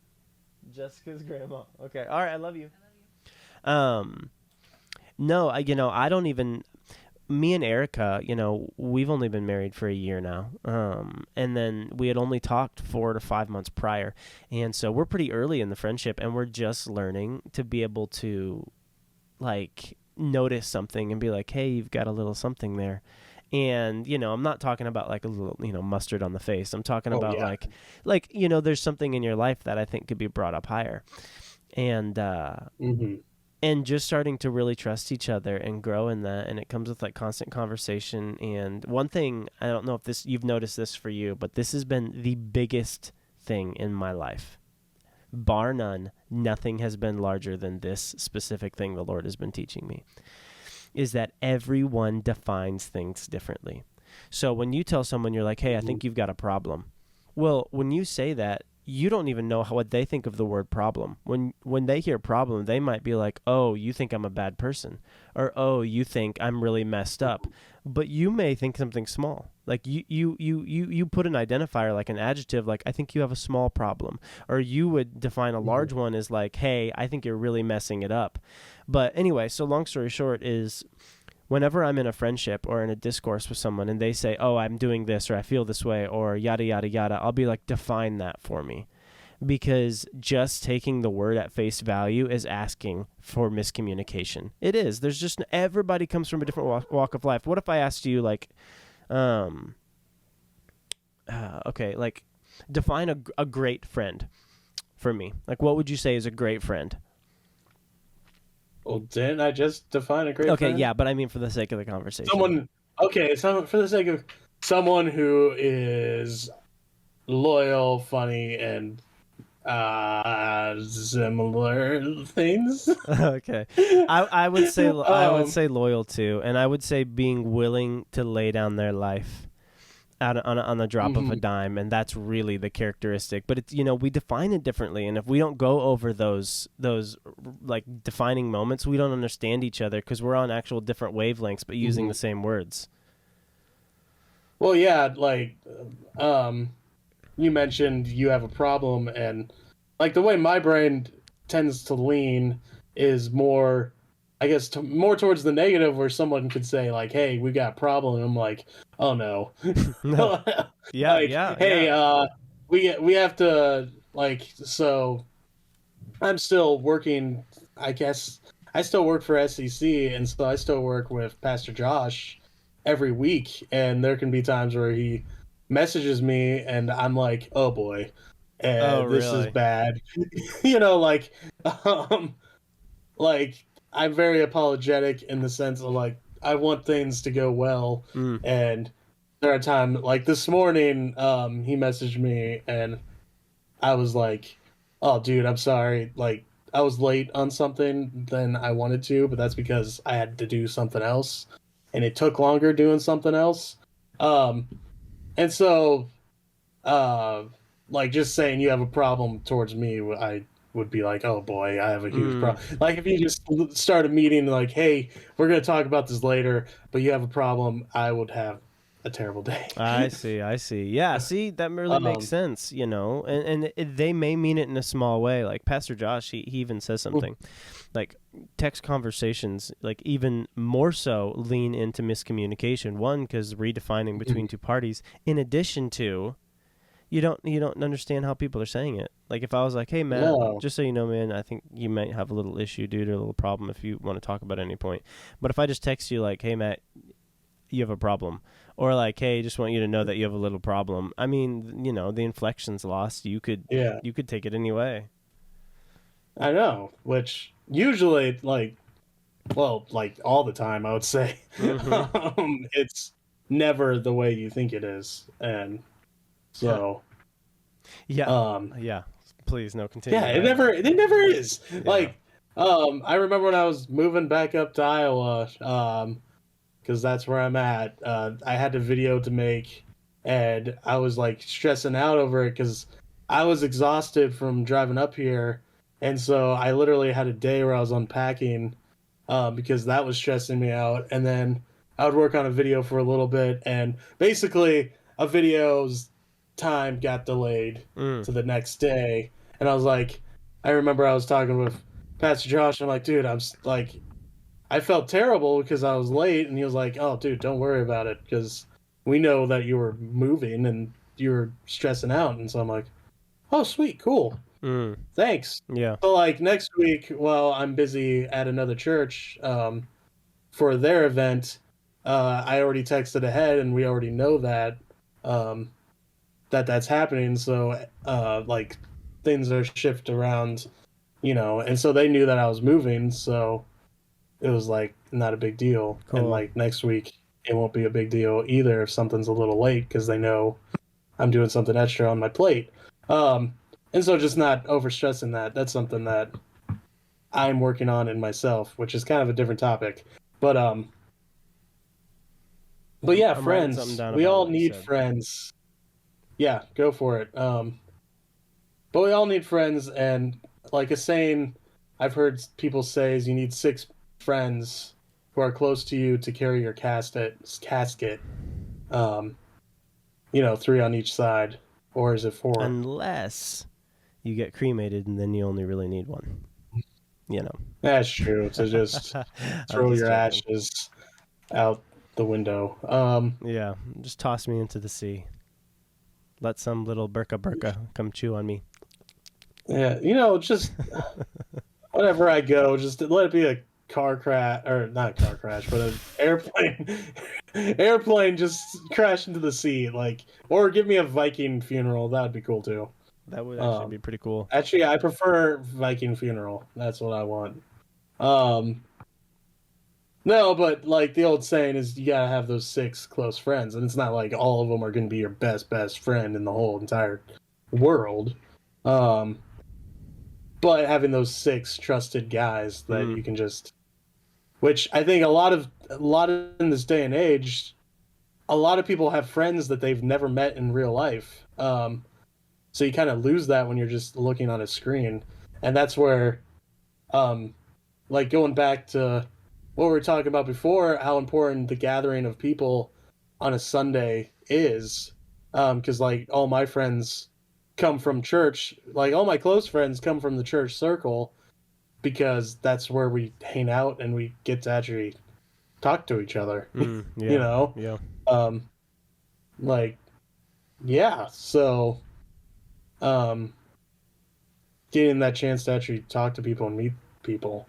A: Jessica's grandma. Okay. All right. I love you.
C: I love you.
A: No, I don't even. Me and Erica, we've only been married for a year now. And then we had only talked 4 to 5 months prior. And so we're pretty early in the friendship and we're just learning to be able to like notice something and be like, hey, you've got a little something there. And, I'm not talking about like a little, mustard on the face. I'm talking
B: oh
A: about
B: yeah.
A: there's something in your life that I think could be brought up higher. And,
B: Mm-hmm.
A: and just starting to really trust each other and grow in that, and it comes with like constant conversation. And one thing, I don't know if this you've noticed this for you, but this has been the biggest thing in my life, bar none. Nothing has been larger than this specific thing the Lord has been teaching me, is that everyone defines things differently. So when you tell someone, you're like, hey, I
B: Mm-hmm.
A: think you've got a problem. Well, when you say that, you don't even know what they think of the word problem. When they hear problem, they might be like, "Oh, you think I'm a bad person," or "Oh, you think I'm really messed up." But you may think something small. Like you put an identifier, like an adjective, like I think you have a small problem, or you would define a
B: Mm-hmm.
A: large one as like, "Hey, I think you're really messing it up." But anyway, so long story short is whenever I'm in a friendship or in a discourse with someone and they say, "Oh, I'm doing this," or "I feel this way," or yada yada yada, I'll be like, "Define that for me." Because just taking the word at face value is asking for miscommunication. It is. There's just everybody comes from a different walk of life. What if I asked you like, um, okay, like define a great friend for me. Like, what would you say is a great friend?
B: Well, didn't I just define a great
A: Okay,
B: friend?
A: yeah, but I mean for the sake of the conversation.
B: Someone. Okay, so for the sake of someone who is loyal, funny, and similar things.
A: Okay, I would
B: um.
A: say loyal too, and I would say being willing to lay down their life on the drop of a
B: Mhm.
A: dime, and that's really the characteristic. But it's we define it differently, and if we don't go over those like defining moments, we don't understand each other because we're on actual different wavelengths, but using the
B: Mhm.
A: same words.
B: Well, yeah, like um, you mentioned you have a problem, and like the way my brain tends to lean is more, I guess, more towards the negative, where someone could say like, "Hey, we got a problem," and I'm like, "Oh no,"
A: No, yeah,
B: like,
A: yeah,
B: "Hey,
A: yeah.
B: we have to like so." I'm still working. I guess I still work for SEC, and so I still work with Pastor Josh every week. And there can be times where he messages me, and I'm like, "Oh boy,
A: Oh,
B: this is
A: really?
B: bad." you know, um, like I'm very apologetic in the sense of like I want things to go well,
A: Mm.
B: and there are times like this morning, he messaged me, and I was like, "Oh, dude, I'm sorry. Like, I was late on something than I wanted to, but that's because I had to do something else, and it took longer doing something else." Um, and so, uh, like, just saying you have a problem towards me, I would be like, "Oh boy, I have a huge
A: Mm.
B: problem." Like, if you just start a meeting like, "Hey, we're gonna talk about this later," but you have a problem, I would have a terrible day.
A: I see. Yeah, see, that really makes sense, and they may mean it in a small way. Like Pastor Josh, he even says something like text conversations, like even more so lean into miscommunication. One, because redefining between two parties, in addition to you don't understand how people are saying it. Like if I was like, hey Matt,
B: No.
A: just so you know, man, I think you might have a little issue, dude, or a little problem if you want to talk about any point. But if I just text you like, hey Matt, you have a problem, or like, hey, just want you to know that you have a little problem. I mean, the inflection's lost. You could take it any way.
B: I know, which usually like all the time I would say. It's never the way you think it is. And so
A: yeah. Please, no, continue.
B: yeah, it never is.
A: Yeah.
B: Like I remember when I was moving back up to Iowa, because that's where I'm at. I had a video to make, and I was like stressing out over it because I was exhausted from driving up here, and so I literally had a day where I was unpacking, because that was stressing me out. And then I would work on a video for a little bit, and basically a video's time got delayed to the next day, and I was like, I remember I was talking with Pastor Josh, and I'm like, dude, I felt terrible because I was late, and he was like, "Oh, dude, don't worry about it because we know that you were moving and you were stressing out." And so I'm like, "Oh, sweet, cool, thanks."
A: Yeah.
B: So like next week, well, I'm busy at another church for their event. I already texted ahead, and we already know that that's happening. So like things are shifted around, and so they knew that I was moving, so it was like not a big deal.
A: Cool.
B: And like next week it won't be a big deal either if something's a little late because they know I'm doing something extra on my plate. And so just not overstressing that. That's something that I'm working on in myself, which is kind of a different topic. But yeah,
A: I'm writing something
B: friends.
A: down
B: We
A: about
B: all
A: what you
B: need
A: said.
B: friends. Yeah, go for it. But we all need friends, and like a saying I've heard people say is you need 6 friends who are close to you to carry your casket. 3 on each side, or is it 4?
A: Unless you get cremated, and then you only really need one.
B: That's true. To just throw your ashes out the window.
A: Yeah, just toss me into the sea. Let some little burka come chew on me.
B: Yeah, just whenever I go, just let it be a car crash, or not a car crash, but an airplane just crash into the sea, like, or give me a Viking funeral. That would be cool too.
A: That would actually be pretty cool.
B: Actually, I prefer Viking funeral. That's what I want. No, but like the old saying is, you gotta have those 6 close friends, and it's not like all of them are gonna be your best friend in the whole entire world. But having those 6 trusted guys that you can just, which I think a lot of in this day and age, a lot of people have friends that they've never met in real life. So you kind of lose that when you're just looking on a screen, and that's where, like going back to what we were talking about before, how important the gathering of people on a Sunday is, because like all my friends come from church, like all my close friends come from the church circle, because that's where we hang out and we get to actually talk to each other.
A: Yeah.
B: Like, yeah, so getting that chance to actually talk to people and meet people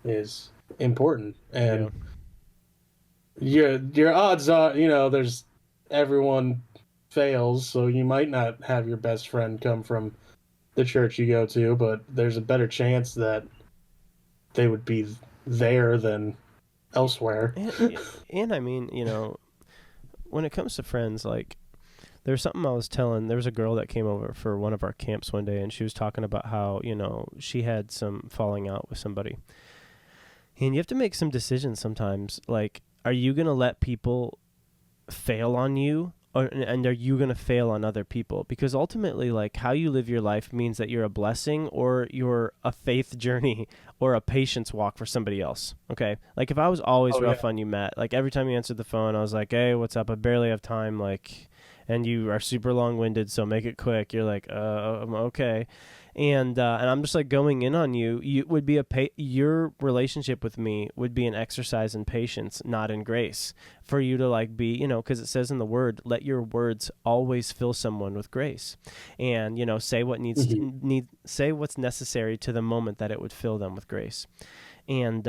B: is important. And your odds are, there's everyone fails, so you might not have your best friend come from the church you go to, but there's a better chance that they would be there than elsewhere.
A: And I mean, when it comes to friends, like, there's something I was telling. There was a girl that came over for one of our camps one day, and she was talking about how, she had some falling out with somebody. And you have to make some decisions sometimes. Like, are you going to let people fail on you and are you going to fail on other people? Because ultimately, like, how you live your life means that you're a blessing or you're a faith journey or a patience walk for somebody else. Okay. Like, if I was always
B: Oh yeah.
A: rough on you, Matt, like every time you answered the phone, I was like, hey, what's up? I barely have time. Like, and you are super long winded, so make it quick. You're like, I'm okay. And I'm just like going in on you. You would be your relationship with me would be an exercise in patience, not in grace. For you to like be, because it says in the word, let your words always fill someone with grace, and say what say what's necessary to the moment that it would fill them with grace, and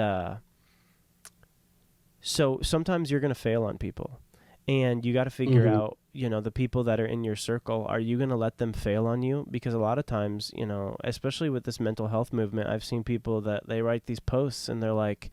A: so sometimes you're gonna fail on people. And you got to figure out, the people that are in your circle, are you going to let them fail on you? Because a lot of times, especially with this mental health movement, I've seen people that they write these posts and they're like,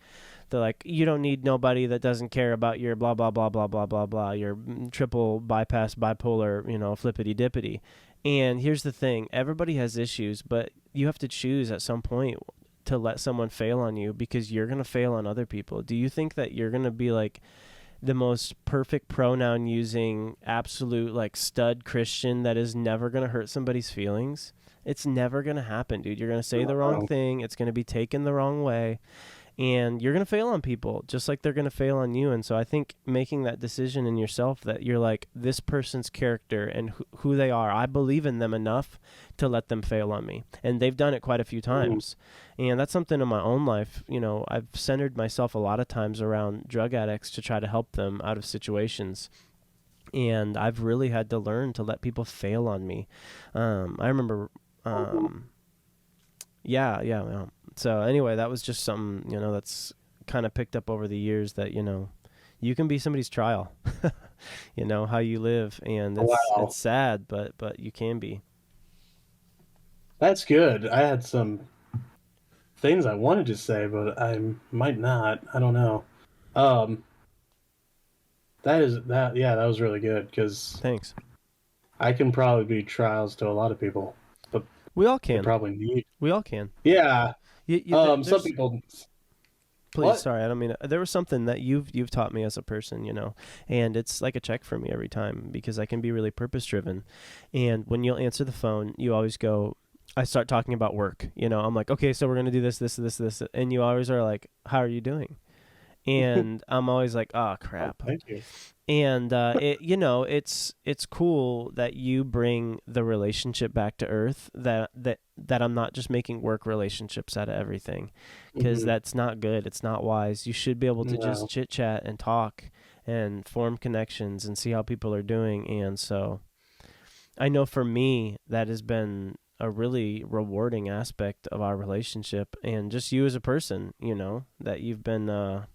A: you don't need nobody that doesn't care about your blah, blah, blah, blah, blah, blah, blah, your triple bypass bipolar, flippity dippity. And here's the thing. Everybody has issues, but you have to choose at some point to let someone fail on you because you're going to fail on other people. Do you think that you're going to be like the most perfect pronoun using absolute like stud Christian that is never going to hurt somebody's feelings? It's never going to happen, dude. You're going to say the wrong thing. It's going to be taken the wrong way. And you're going to fail on people just like they're going to fail on you. And so I think making that decision in yourself that you're like, this person's character and who they are, I believe in them enough to let them fail on me. And they've done it quite a few times. And that's something in my own life. I've centered myself a lot of times around drug addicts to try to help them out of situations. And I've really had to learn to let people fail on me. I remember, yeah. So anyway, that was just something, that's kind of picked up over the years that, you can be somebody's trial, how you live. And it's sad, but you can be.
B: That's good. I had some things I wanted to say, but I might not. I don't know. That was really good because
A: Thanks.
B: I can probably be trials to a lot of people, but
A: we all
B: they
A: can.
B: probably need.
A: We all can.
B: Yeah. Some
A: There's,
B: people.
A: please,
B: What?
A: sorry, I don't mean there was something that you've taught me as a person, and it's like a check for me every time because I can be really purpose driven, and when you'll answer the phone, you always go. I start talking about work. I'm like, okay, so we're gonna do this, and you always are like, how are you doing? And I'm always like, oh crap.
B: Thank you.
A: And it's cool that you bring the relationship back to earth. That I'm not just making work relationships out of everything, because that's not good. It's not wise. You should be able to just chit chat and talk and form connections and see how people are doing. And so, I know for me that has been a really rewarding aspect of our relationship, and just you as a person. That you've been.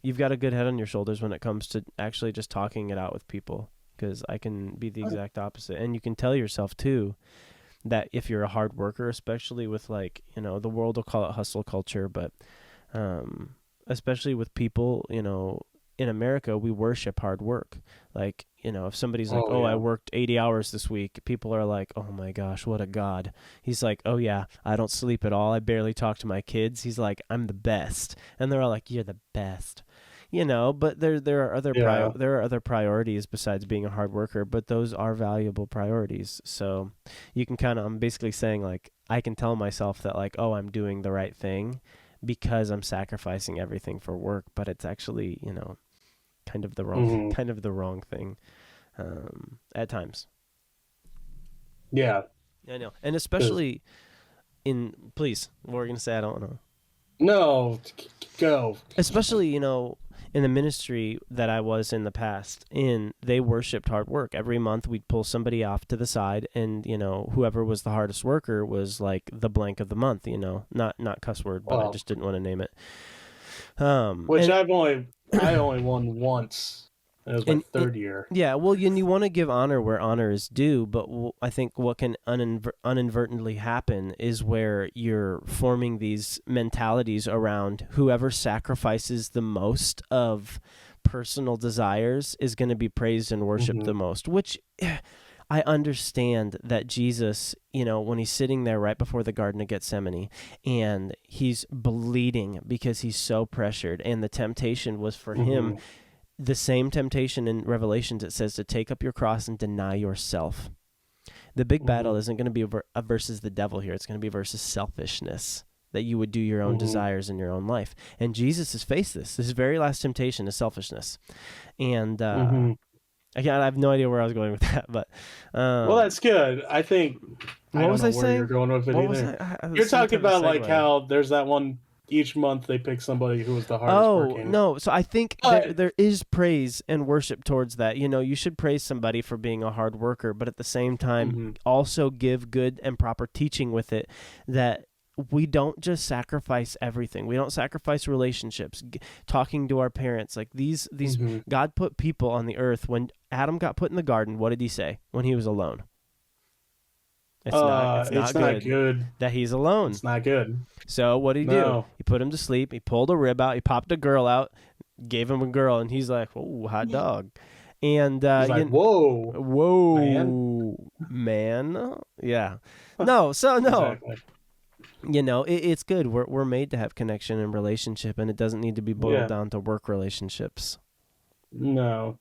A: You've got a good head on your shoulders when it comes to actually just talking it out with people, because I can be the exact opposite. And you can tell yourself too that if you're a hard worker, especially with like, the world will call it hustle culture, but especially with people, in America, we worship hard work. Like, if somebody's like, I worked 80 hours this week, people are like, oh my gosh, what a god. He's like, oh yeah, I don't sleep at all. I barely talk to my kids. He's like, I'm the best. And they're all like, you're the best. But there are other priorities besides being a hard worker, but those are valuable priorities. So you can I'm basically saying like, I can tell myself that like, oh, I'm doing the right thing because I'm sacrificing everything for work, but it's actually, kind of the wrong thing at times.
B: Yeah.
A: I know. And especially please, what we're going to say, I don't know.
B: No, go.
A: Especially, in the ministry that I was in the past, they worshipped hard work. Every month we'd pull somebody off to the side, and whoever was the hardest worker was like the blank of the month. Not cuss word, but I just didn't want to name it.
B: Which I only won once. It was my third year.
A: Yeah, well, you want to give honor where honor is due, but I think what can inadvertently happen is where you're forming these mentalities around whoever sacrifices the most of personal desires is going to be praised and worshiped the most, which I understand that Jesus, when he's sitting there right before the Garden of Gethsemane and he's bleeding because he's so pressured, and the temptation was for him the same temptation in Revelations, it says to take up your cross and deny yourself. The big battle isn't going to be versus the devil here. It's going to be versus selfishness, that you would do your own desires in your own life. And Jesus has faced this. His very last temptation is selfishness. And again, I have no idea where I was going with that, but
B: well, that's good. I think
A: what
B: I don't
A: was
B: know
A: I
B: where
A: saying?
B: you're going with it
A: What was
B: either.
A: I was
B: You're
A: some
B: talking
A: type of
B: about like
A: segue.
B: how there's that one each month they pick somebody who was the hardest working.
A: No. So I think
B: But-
A: there is praise and worship towards that. You know, you should praise somebody for being a hard worker, but at the same time, also give good and proper teaching with it, that we don't just sacrifice everything. We don't sacrifice relationships, talking to our parents. Like these God put people on the earth. When Adam got put in the garden, what did he say when he was alone? It's not good that he's alone.
B: It's not good.
A: So what did he do?
B: No.
A: He put him to sleep. He pulled a rib out. He popped a girl out, gave him a girl, and he's like, "Oh, hot dog." And
B: He's like, whoa,
A: man. Yeah. No.
B: Exactly.
A: You know, it's good. We're made to have connection and relationship, and it doesn't need to be boiled down to work relationships.
B: No.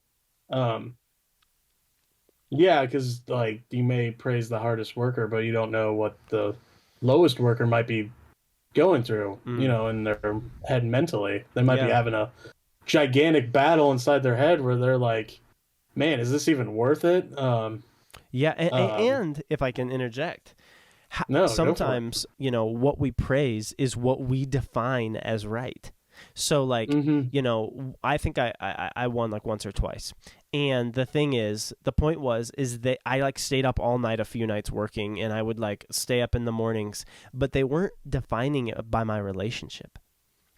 B: Yeah, because like you may praise the hardest worker, but you don't know what the lowest worker might be going through, you know, in their head mentally. They might be having a gigantic battle inside their head where they're like, man, is this even worth it?
A: And if I can interject, sometimes, you know, what we praise is what we define as right. So like, you know, I think I won like once or twice. And the thing is, the point is that I like stayed up all night a few nights working, and I would like stay up in the mornings, but they weren't defining it by my relationship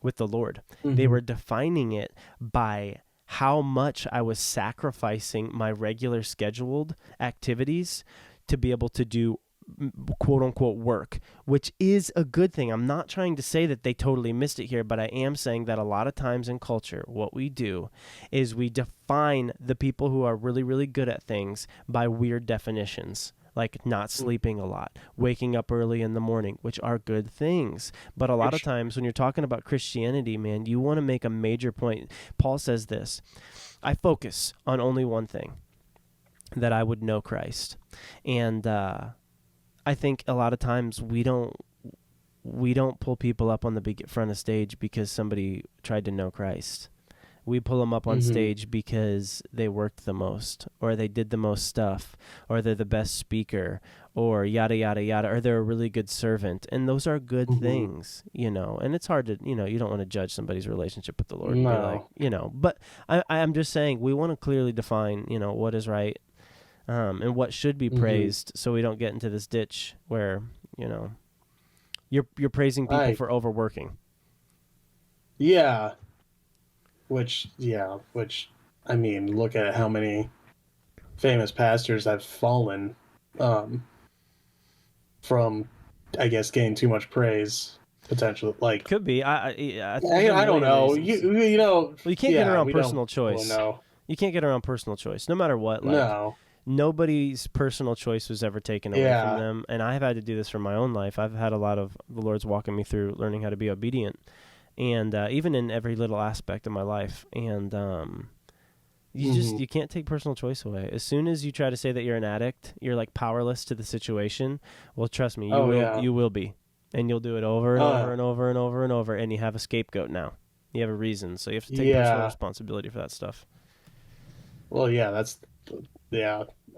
A: with the Lord. They were defining it by how much I was sacrificing my regular scheduled activities to be able to do quote unquote work, which is a good thing. I'm not trying to say that they totally missed it here, but I am saying that a lot of times in culture, what we do is we define the people who are really, really good at things by weird definitions, like not sleeping a lot, waking up early in the morning, which are good things. But a lot of times when you're talking about Christianity, man, you want to make a major point. Paul says this, I focus on only one thing, that I would know Christ. And I think a lot of times we don't pull people up on the front of stage because somebody tried to know Christ. We pull them up on stage because they worked the most, or they did the most stuff, or they're the best speaker, or yada, yada, yada, or they're a really good servant. And those are good things, you know. And it's hard to, you know, you don't want to judge somebody's relationship with the Lord. And be like, you know, but I'm just saying we want to clearly define, you know, what is right. And what should be praised, so we don't get into this ditch where, you know, you're praising people for overworking.
B: Yeah. Which I mean, look at how many famous pastors have fallen from, I guess, getting too much praise. Potentially, like
A: could be. I
B: don't know. You know,
A: well, you can't get around personal choice. No, you can't get around personal choice, no matter what. Like,
B: no.
A: Nobody's personal choice was ever taken away from them, and I've had to do this for my own life. I've had a lot of the Lord's walking me through learning how to be obedient, and even in every little aspect of my life. And you can't take personal choice away. As soon as you try to say that you're an addict, you're like powerless to the situation. Well, trust me, you will be, and you'll do it over and over and over and over and over, and you have a scapegoat now. You have a reason, so you have to take personal responsibility for that stuff.
B: Well,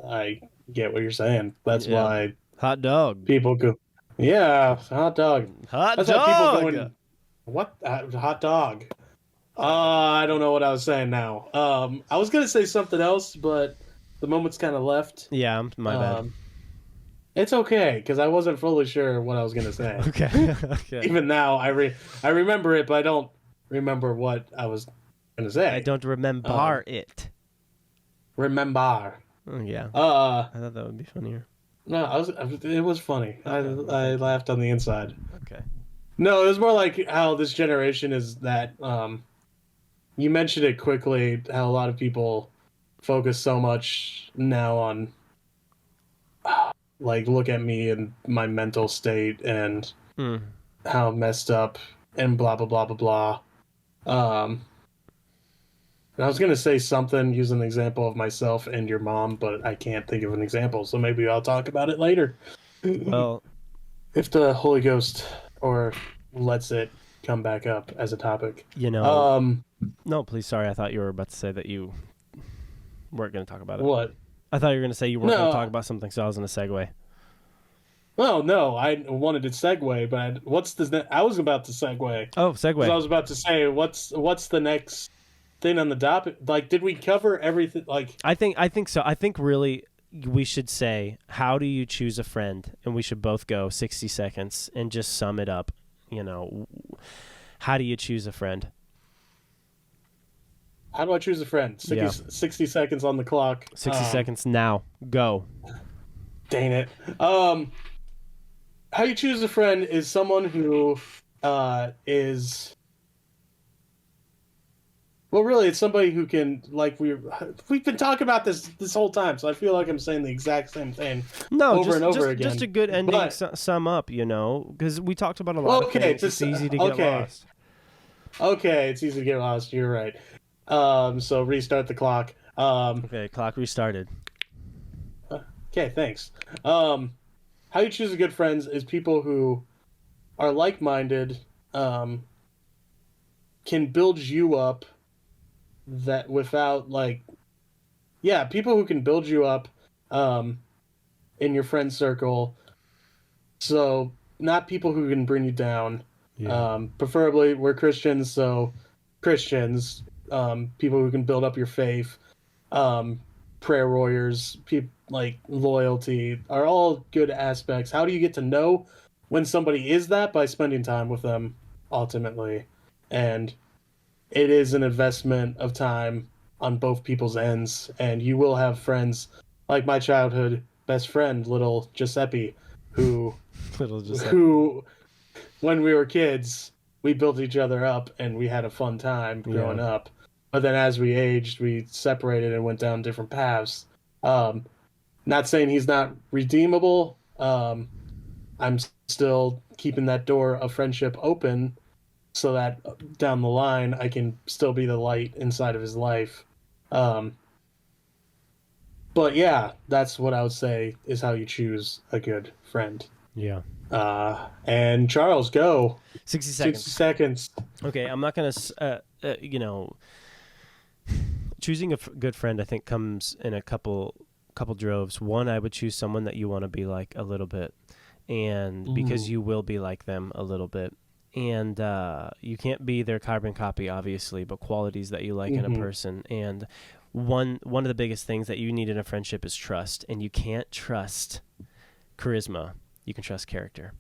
B: I get what you're saying. That's why
A: hot dog
B: people go. Yeah, hot dog.
A: That's
B: why
A: dog.
B: People going. What hot dog? I don't know what I was saying now. I was gonna say something else, but the moment's kind of left.
A: Yeah, my bad.
B: It's okay because I wasn't fully sure what I was gonna say.
A: Okay.
B: Even now, I remember it, but I don't remember what I was gonna say.
A: I don't remember it.
B: Remember.
A: Oh, yeah. I thought that would be funnier.
B: No, it was funny. I laughed on the inside.
A: Okay.
B: No, it was more like how this generation is that. You mentioned it quickly. How a lot of people focus so much now on, like, look at me and my mental state and how messed up and blah blah blah blah blah. And I was gonna say something, use an example of myself and your mom, but I can't think of an example, so maybe I'll talk about it later.
A: Well,
B: If the Holy Ghost or lets it come back up as a topic.
A: you know,
B: Um,
A: no, please. Sorry, I thought you were about to say that you weren't going to talk about it.
B: what?
A: I thought you were going to say you weren't going to talk
B: No,
A: about something, so I was going to segue.
B: oh no, I wanted to segue, but what's the? I was about to segue
A: Oh,
B: because I
A: segue.
B: was about to say what's the next thing on the topic? Like, did we cover everything? Like,
A: I think so. I think really we should say, how do you choose a friend? And we should both go 60 seconds and just sum it up. You know, how do you choose a friend?
B: how do I choose a friend? 60,
A: Yeah.
B: 60 seconds on the clock.
A: 60 seconds now. Go.
B: Dang it. How you choose a friend is someone who is well, really, it's somebody who can like we've been talking about this whole time, so I feel like I'm saying the exact same thing
A: No,
B: over and over again.
A: just a good ending
B: But
A: sum up, you know, because we talked about a lot of
B: okay,
A: things. It's easy to get
B: okay,
A: lost.
B: okay, it's easy to get lost. You're right. So restart the clock.
A: Okay, clock restarted.
B: Okay, thanks. How you choose a good friends is people who are like-minded, can build you up that without like yeah, people who can build you up um in your friend circle. So not people who can bring you down.
A: Yeah.
B: Preferably we're Christians, so Christians, people who can build up your faith, prayer warriors, like loyalty are all good aspects. How do you get to know when somebody is that? By spending time with them ultimately. And it is an investment of time on both people's ends, and you will have friends like my childhood best friend, little Giuseppe, who
A: Little just
B: who when we were kids we built each other up and we had a fun time growing
A: Yeah.
B: up. But then as we aged, we separated and went down different paths. Um, Not saying he's not redeemable. I'm still keeping that door of friendship open so that down the line I can still be the light inside of his life. Um, but yeah, that's what I would say is how you choose a good friend.
A: Yeah.
B: And Charles, go.
A: 60
B: 60
A: seconds.
B: seconds.
A: Okay, I'm not going to, you know, choosing a good friend, I think, comes in a couple droves. One, I would choose someone that you want to be like a little bit, and because
B: Ooh.
A: you will be like them a little bit. And you can't be their carbon copy, obviously, but qualities that you like in a person. And one of the biggest things that you need in a friendship is trust, and you can't trust charisma. You can trust character.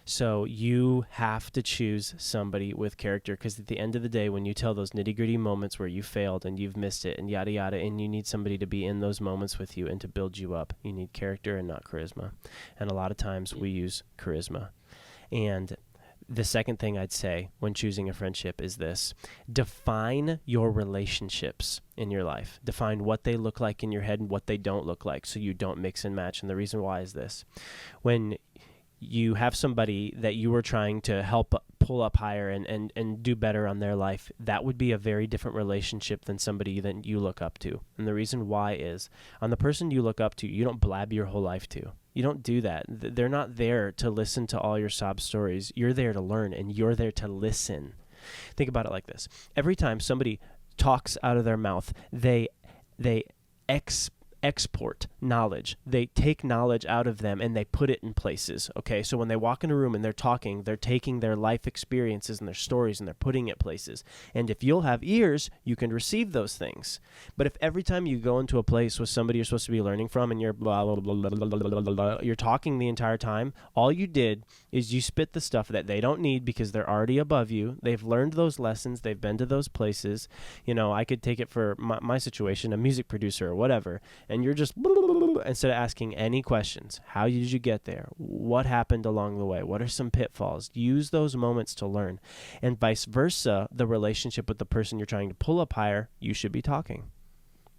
A: So you have to choose somebody with character, because at the end of the day, when you tell those nitty-gritty moments where you failed and you've missed it and yada yada, and you need somebody to be in those moments with you and to build you up, you need character and not charisma. And a lot of times we use charisma. And the second thing I'd say when choosing a friendship is this: define your relationships in your life. Define what they look like in your head and what they don't look like, so you don't mix and match. And the reason why is this: when you have somebody that you are trying to help pull up higher and do better on their life, that would be a very different relationship than somebody that you look up to. And the reason why is, on the person you look up to, you don't blab your whole life to. You don't do that. They're not there to listen to all your sob stories. You're there to learn, and you're there to listen. Think about it like this. Every time somebody talks out of their mouth, they export knowledge. They take knowledge out of them and they put it in places. Okay, so when they walk in a room and they're talking, they're taking their life experiences and their stories and they're putting it places. And if you'll have ears, you can receive those things. But if every time you go into a place with somebody you're supposed to be learning from and you're blah, blah, blah, blah, blah, blah, blah, blah, you're talking the entire time, all you did is you spit the stuff that they don't need because they're already above you. They've learned those lessons. They've been to those places. You know, I could take it for my situation, a music producer or whatever, and you're just instead of asking any questions. How did you get there? What happened along the way? What are some pitfalls? Use those moments to learn. And vice versa, the relationship with the person you're trying to pull up higher, you should be talking.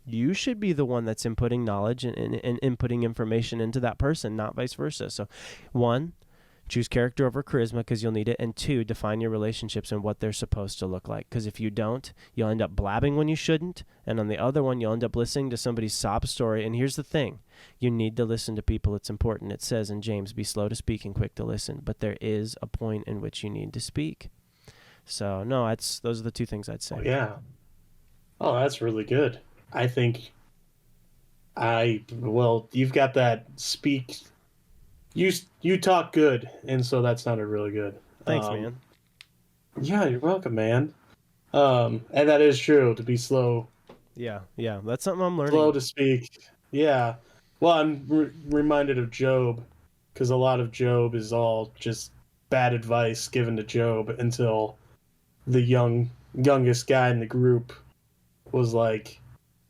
A: You should be the one that's inputting knowledge and inputting information into that person, not vice versa. So, one, Choose character over charisma because you'll need it. And 2, define your relationships and what they're supposed to look like. Because if you don't, you'll end up blabbing when you shouldn't. And on the other one, you'll end up listening to somebody's sob story. And here's the thing. You need to listen to people. It's important. It says in James, be slow to speak and quick to listen. But there is a point in which you need to speak. So, no, those are the 2 things I'd say.
B: Oh, yeah. Oh, that's really good. I think you've got that speak. You talk good, and so that sounded really good.
A: Thanks, man.
B: Yeah, you're welcome, man. And that is true, to be slow.
A: Yeah, that's something I'm learning.
B: Slow to speak. Yeah. Well, I'm reminded of Job, because a lot of Job is all just bad advice given to Job until the youngest guy in the group was like,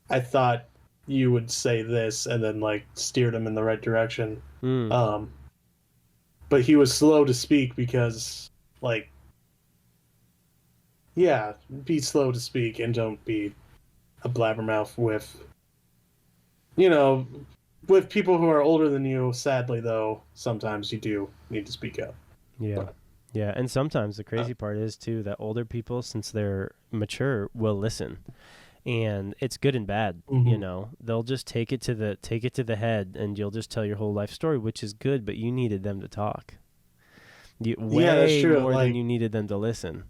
B: I thought you would say this, and then like steered him in the right direction. But he was slow to speak because, like, yeah, be slow to speak and don't be a blabbermouth with, with people who are older than you. Sadly, though, sometimes you do need to speak up.
A: Yeah. Yeah, and sometimes the crazy part is, too, that older people, since they're mature, will listen. And it's good and bad, They'll just take it to the head, and you'll just tell your whole life story, which is good, but you needed them to talk. Way
B: true.
A: more than you needed them to listen.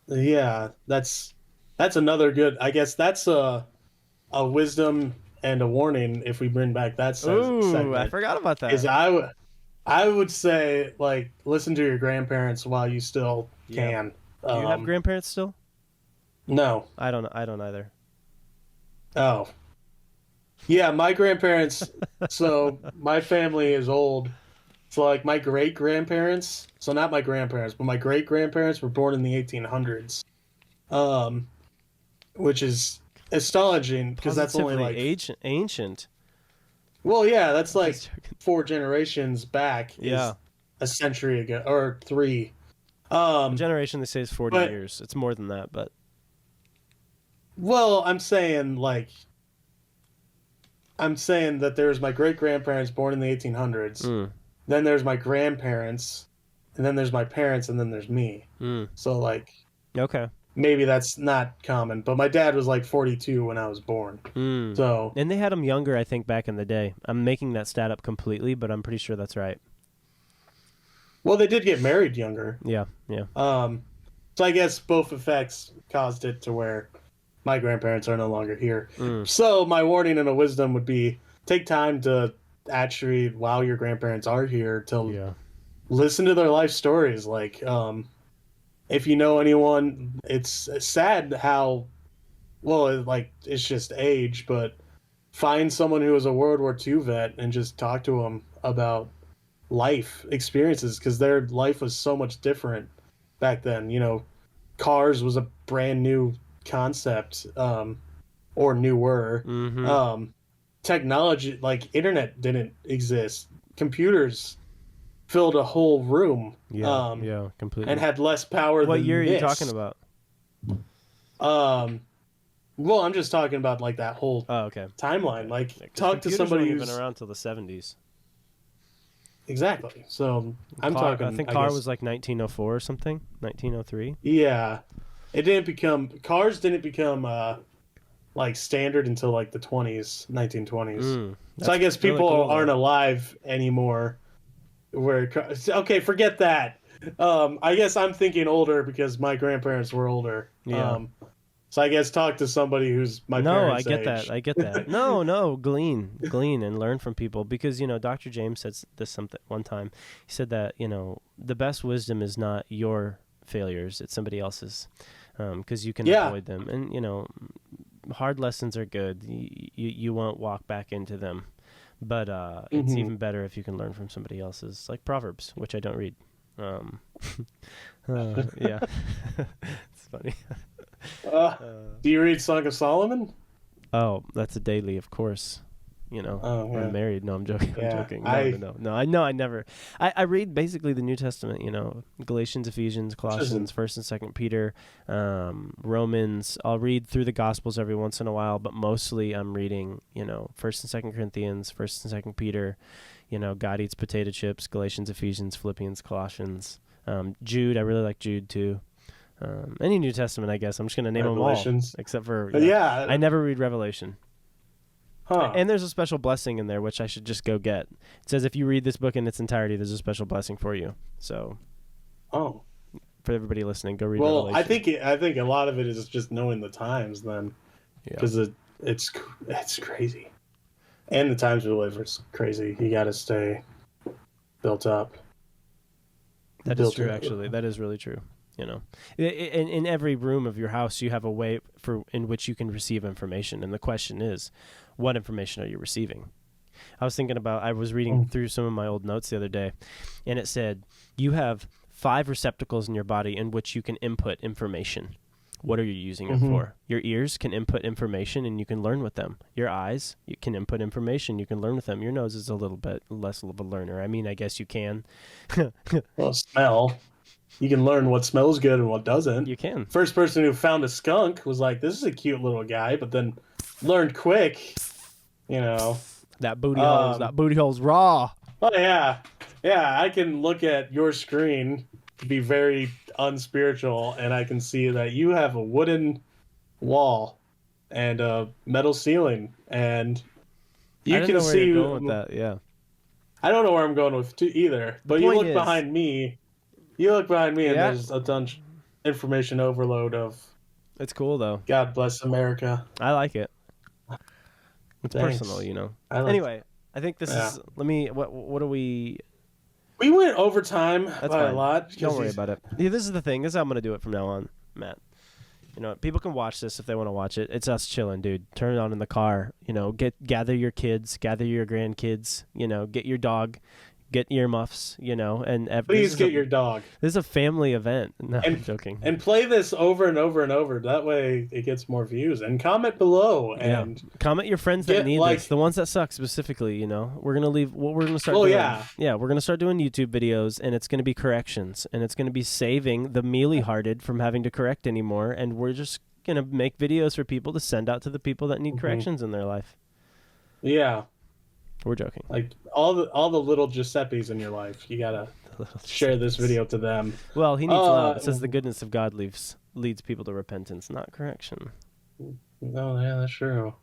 B: Yeah, that's another good. I guess that's a wisdom and a warning if we bring back that segment.
A: I forgot about that.
B: Is I would say, like, listen to your grandparents while you still can.
A: Do you have grandparents still?
B: No.
A: I don't either.
B: Oh. Yeah, my grandparents, so my family is old. So, like, my great-grandparents, so not my grandparents, but my great-grandparents were born in the 1800s. Which is astonishing, because that's only, like...
A: ancient.
B: Well, yeah, that's, like, 4 generations back.
A: Yeah.
B: A century ago, or 3.
A: Generation, they say, is 40 years. It's more than that, but...
B: Well, I'm saying that there's my great-grandparents born in the 1800s. Then there's my grandparents, and then there's my parents, and then there's me. So, like...
A: Okay.
B: Maybe that's not common, but my dad was, like, 42 when I was born. So...
A: And they had him younger, I think, back in the day. I'm making that stat up completely, but I'm pretty sure that's right.
B: Well, they did get married younger.
A: Yeah.
B: So I guess both effects caused it to where... my grandparents are no longer here. So my warning and a wisdom would be take time to actually, while your grandparents are here, to listen to their life stories. Like, if you know anyone, it's sad how, it's just age, but find someone who was a World War II vet and just talk to them about life experiences, because their life was so much different back then. Cars was a brand new concept, or newer. Technology, like internet, didn't exist. Computers filled a whole room.
A: Completely.
B: And had less power than
A: what year are you
B: this.
A: talking about?
B: Well, I'm just talking about, like, that whole timeline. Like, talk to somebody who's
A: been around till the 70s.
B: Exactly. So I'm
A: car,
B: talking.
A: I think car was like 1904 or something, 1903.
B: Yeah, cars didn't become like standard until like the 1920s. So I guess people
A: really cool,
B: aren't alive anymore. Okay, forget that. I guess I'm thinking older because my grandparents were older.
A: Yeah.
B: So I guess talk to somebody who's my parents' age.
A: I get that. No, glean and learn from people, because Dr. James said this something one time. He said that the best wisdom is not your failures; it's somebody else's, because you can avoid them. And hard lessons are good. You won't walk back into them, but it's even better if you can learn from somebody else's, like Proverbs, which I don't read. Yeah, it's funny.
B: Do you read Song of Solomon?
A: Oh, that's a daily, of course. I'm married. No, I'm joking.
B: Yeah,
A: I'm joking. No. I never. I read basically the New Testament. Galatians, Ephesians, Colossians, 1st and 2nd Peter, Romans. I'll read through the Gospels every once in a while, but mostly I'm reading 1st and 2nd Corinthians, 1st and 2nd Peter. God eats potato chips, Galatians, Ephesians, Philippians, Colossians, Jude. I really like Jude too. Any New Testament, I guess. I'm just going to name them all,
B: Revelations.
A: except for
B: Yeah.
A: I never read Revelation.
B: Huh.
A: And there's a special blessing in there, which I should just go get. It says if you read this book in its entirety, there's a special blessing for you. So,
B: Oh.
A: for everybody listening, go read
B: Well,
A: Revelation.
B: I think a lot of it is just knowing the times then,
A: Yeah.
B: because it's crazy, and the times we live are crazy. You got to stay built up.
A: That is true, actually. That is really true. In every room of your house, you have a way in which you can receive information, and the question is, what information are you receiving? I was reading through some of my old notes the other day, and it said you have 5 receptacles in your body in which you can input information. What are you using it for? Your ears can input information, and you can learn with them. Your eyes, you can input information, you can learn with them. Your nose is a little bit less of a learner. I mean, I guess you can.
B: Well, smell. You can learn what smells good and what doesn't.
A: You can.
B: First person who found a skunk was like, "This is a cute little guy," but then learned quick.
A: That booty hole's raw.
B: Oh yeah. I can look at your screen, be very unspiritual, and I can see that you have a wooden wall and a metal ceiling, and you can see.
A: You're going with that. Yeah.
B: I don't know where I'm going with either, but you look behind me. You look behind me, and there's a ton information overload of.
A: It's cool though.
B: God bless America.
A: I like it. It's
B: Thanks.
A: personal,
B: Anyway,
A: I think this is. Let me. What do we?
B: We went overtime
A: That's
B: by
A: fine.
B: a lot.
A: Don't worry about it. Yeah, this is the thing. This is how I'm gonna do it from now on, Matt. People can watch this if they want to watch it. It's us chilling, dude. Turn it on in the car. Gather your kids, gather your grandkids. Get your dog, get earmuffs. And
B: Please get your dog.
A: This is a family event. No, I'm joking.
B: And play this over and over and over. That way it gets more views. And comment below. And
A: comment your friends that need this. The ones that suck specifically. We're gonna leave. What we're gonna start.
B: Oh
A: doing,
B: yeah.
A: We're gonna start doing YouTube videos, and it's gonna be corrections, and it's gonna be saving the mealy-hearted from having to correct anymore. And we're just gonna make videos for people to send out to the people that need corrections in their life.
B: Yeah.
A: We're joking.
B: Like all the little Giuseppes in your life, you gotta share this video to them.
A: Well, he needs love. It says the goodness of God leads people to repentance, not correction.
B: No, yeah, that's true.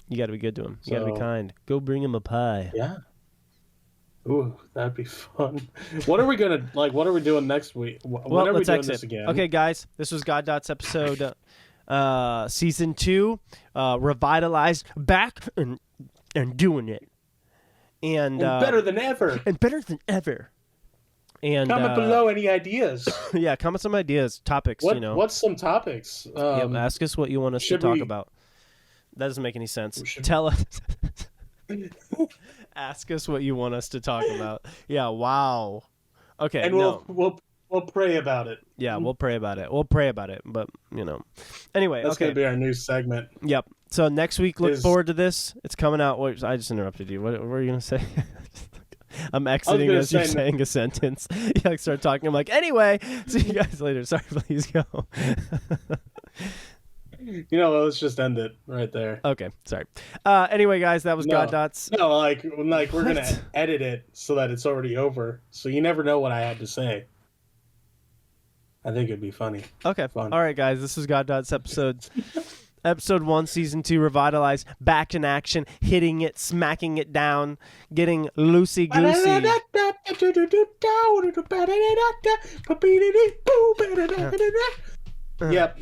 A: You got to be good to him. You got to be kind. Go bring him a pie.
B: Yeah. Ooh, that'd be fun. What are we doing next week? When are we doing this again?
A: Okay, guys, this was God Dots episode season 2, revitalized, back and doing it. And
B: better than ever.
A: And better than ever. And
B: comment below any ideas.
A: Yeah, comment some ideas, topics.
B: What's some topics?
A: Ask us what you want us to talk about. That doesn't make any sense. Tell us. Ask us what you want us to talk about. Yeah. Wow. Okay.
B: And we'll pray about it.
A: Yeah, we'll pray about it. But anyway,
B: that's gonna be our new segment.
A: Yep. So next week, look forward to this. It's coming out. Wait, I just interrupted you. What were you gonna say? I'm exiting as you're saying a sentence. Yeah, start talking. I'm like, anyway, see you guys later. Sorry, please go.
B: Let's just end it right there.
A: Okay, sorry. Anyway, guys, that was God Dots.
B: No, like we're gonna edit it so that it's already over, so you never know what I had to say. I think it'd be funny.
A: Okay. Fun. All right, guys, this was God Dots episode 1, season 2, revitalized, back in action, hitting it, smacking it down, getting loosey goosey.
B: Yep.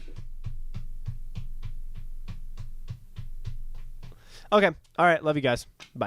A: Okay. All right. Love you guys. Bye.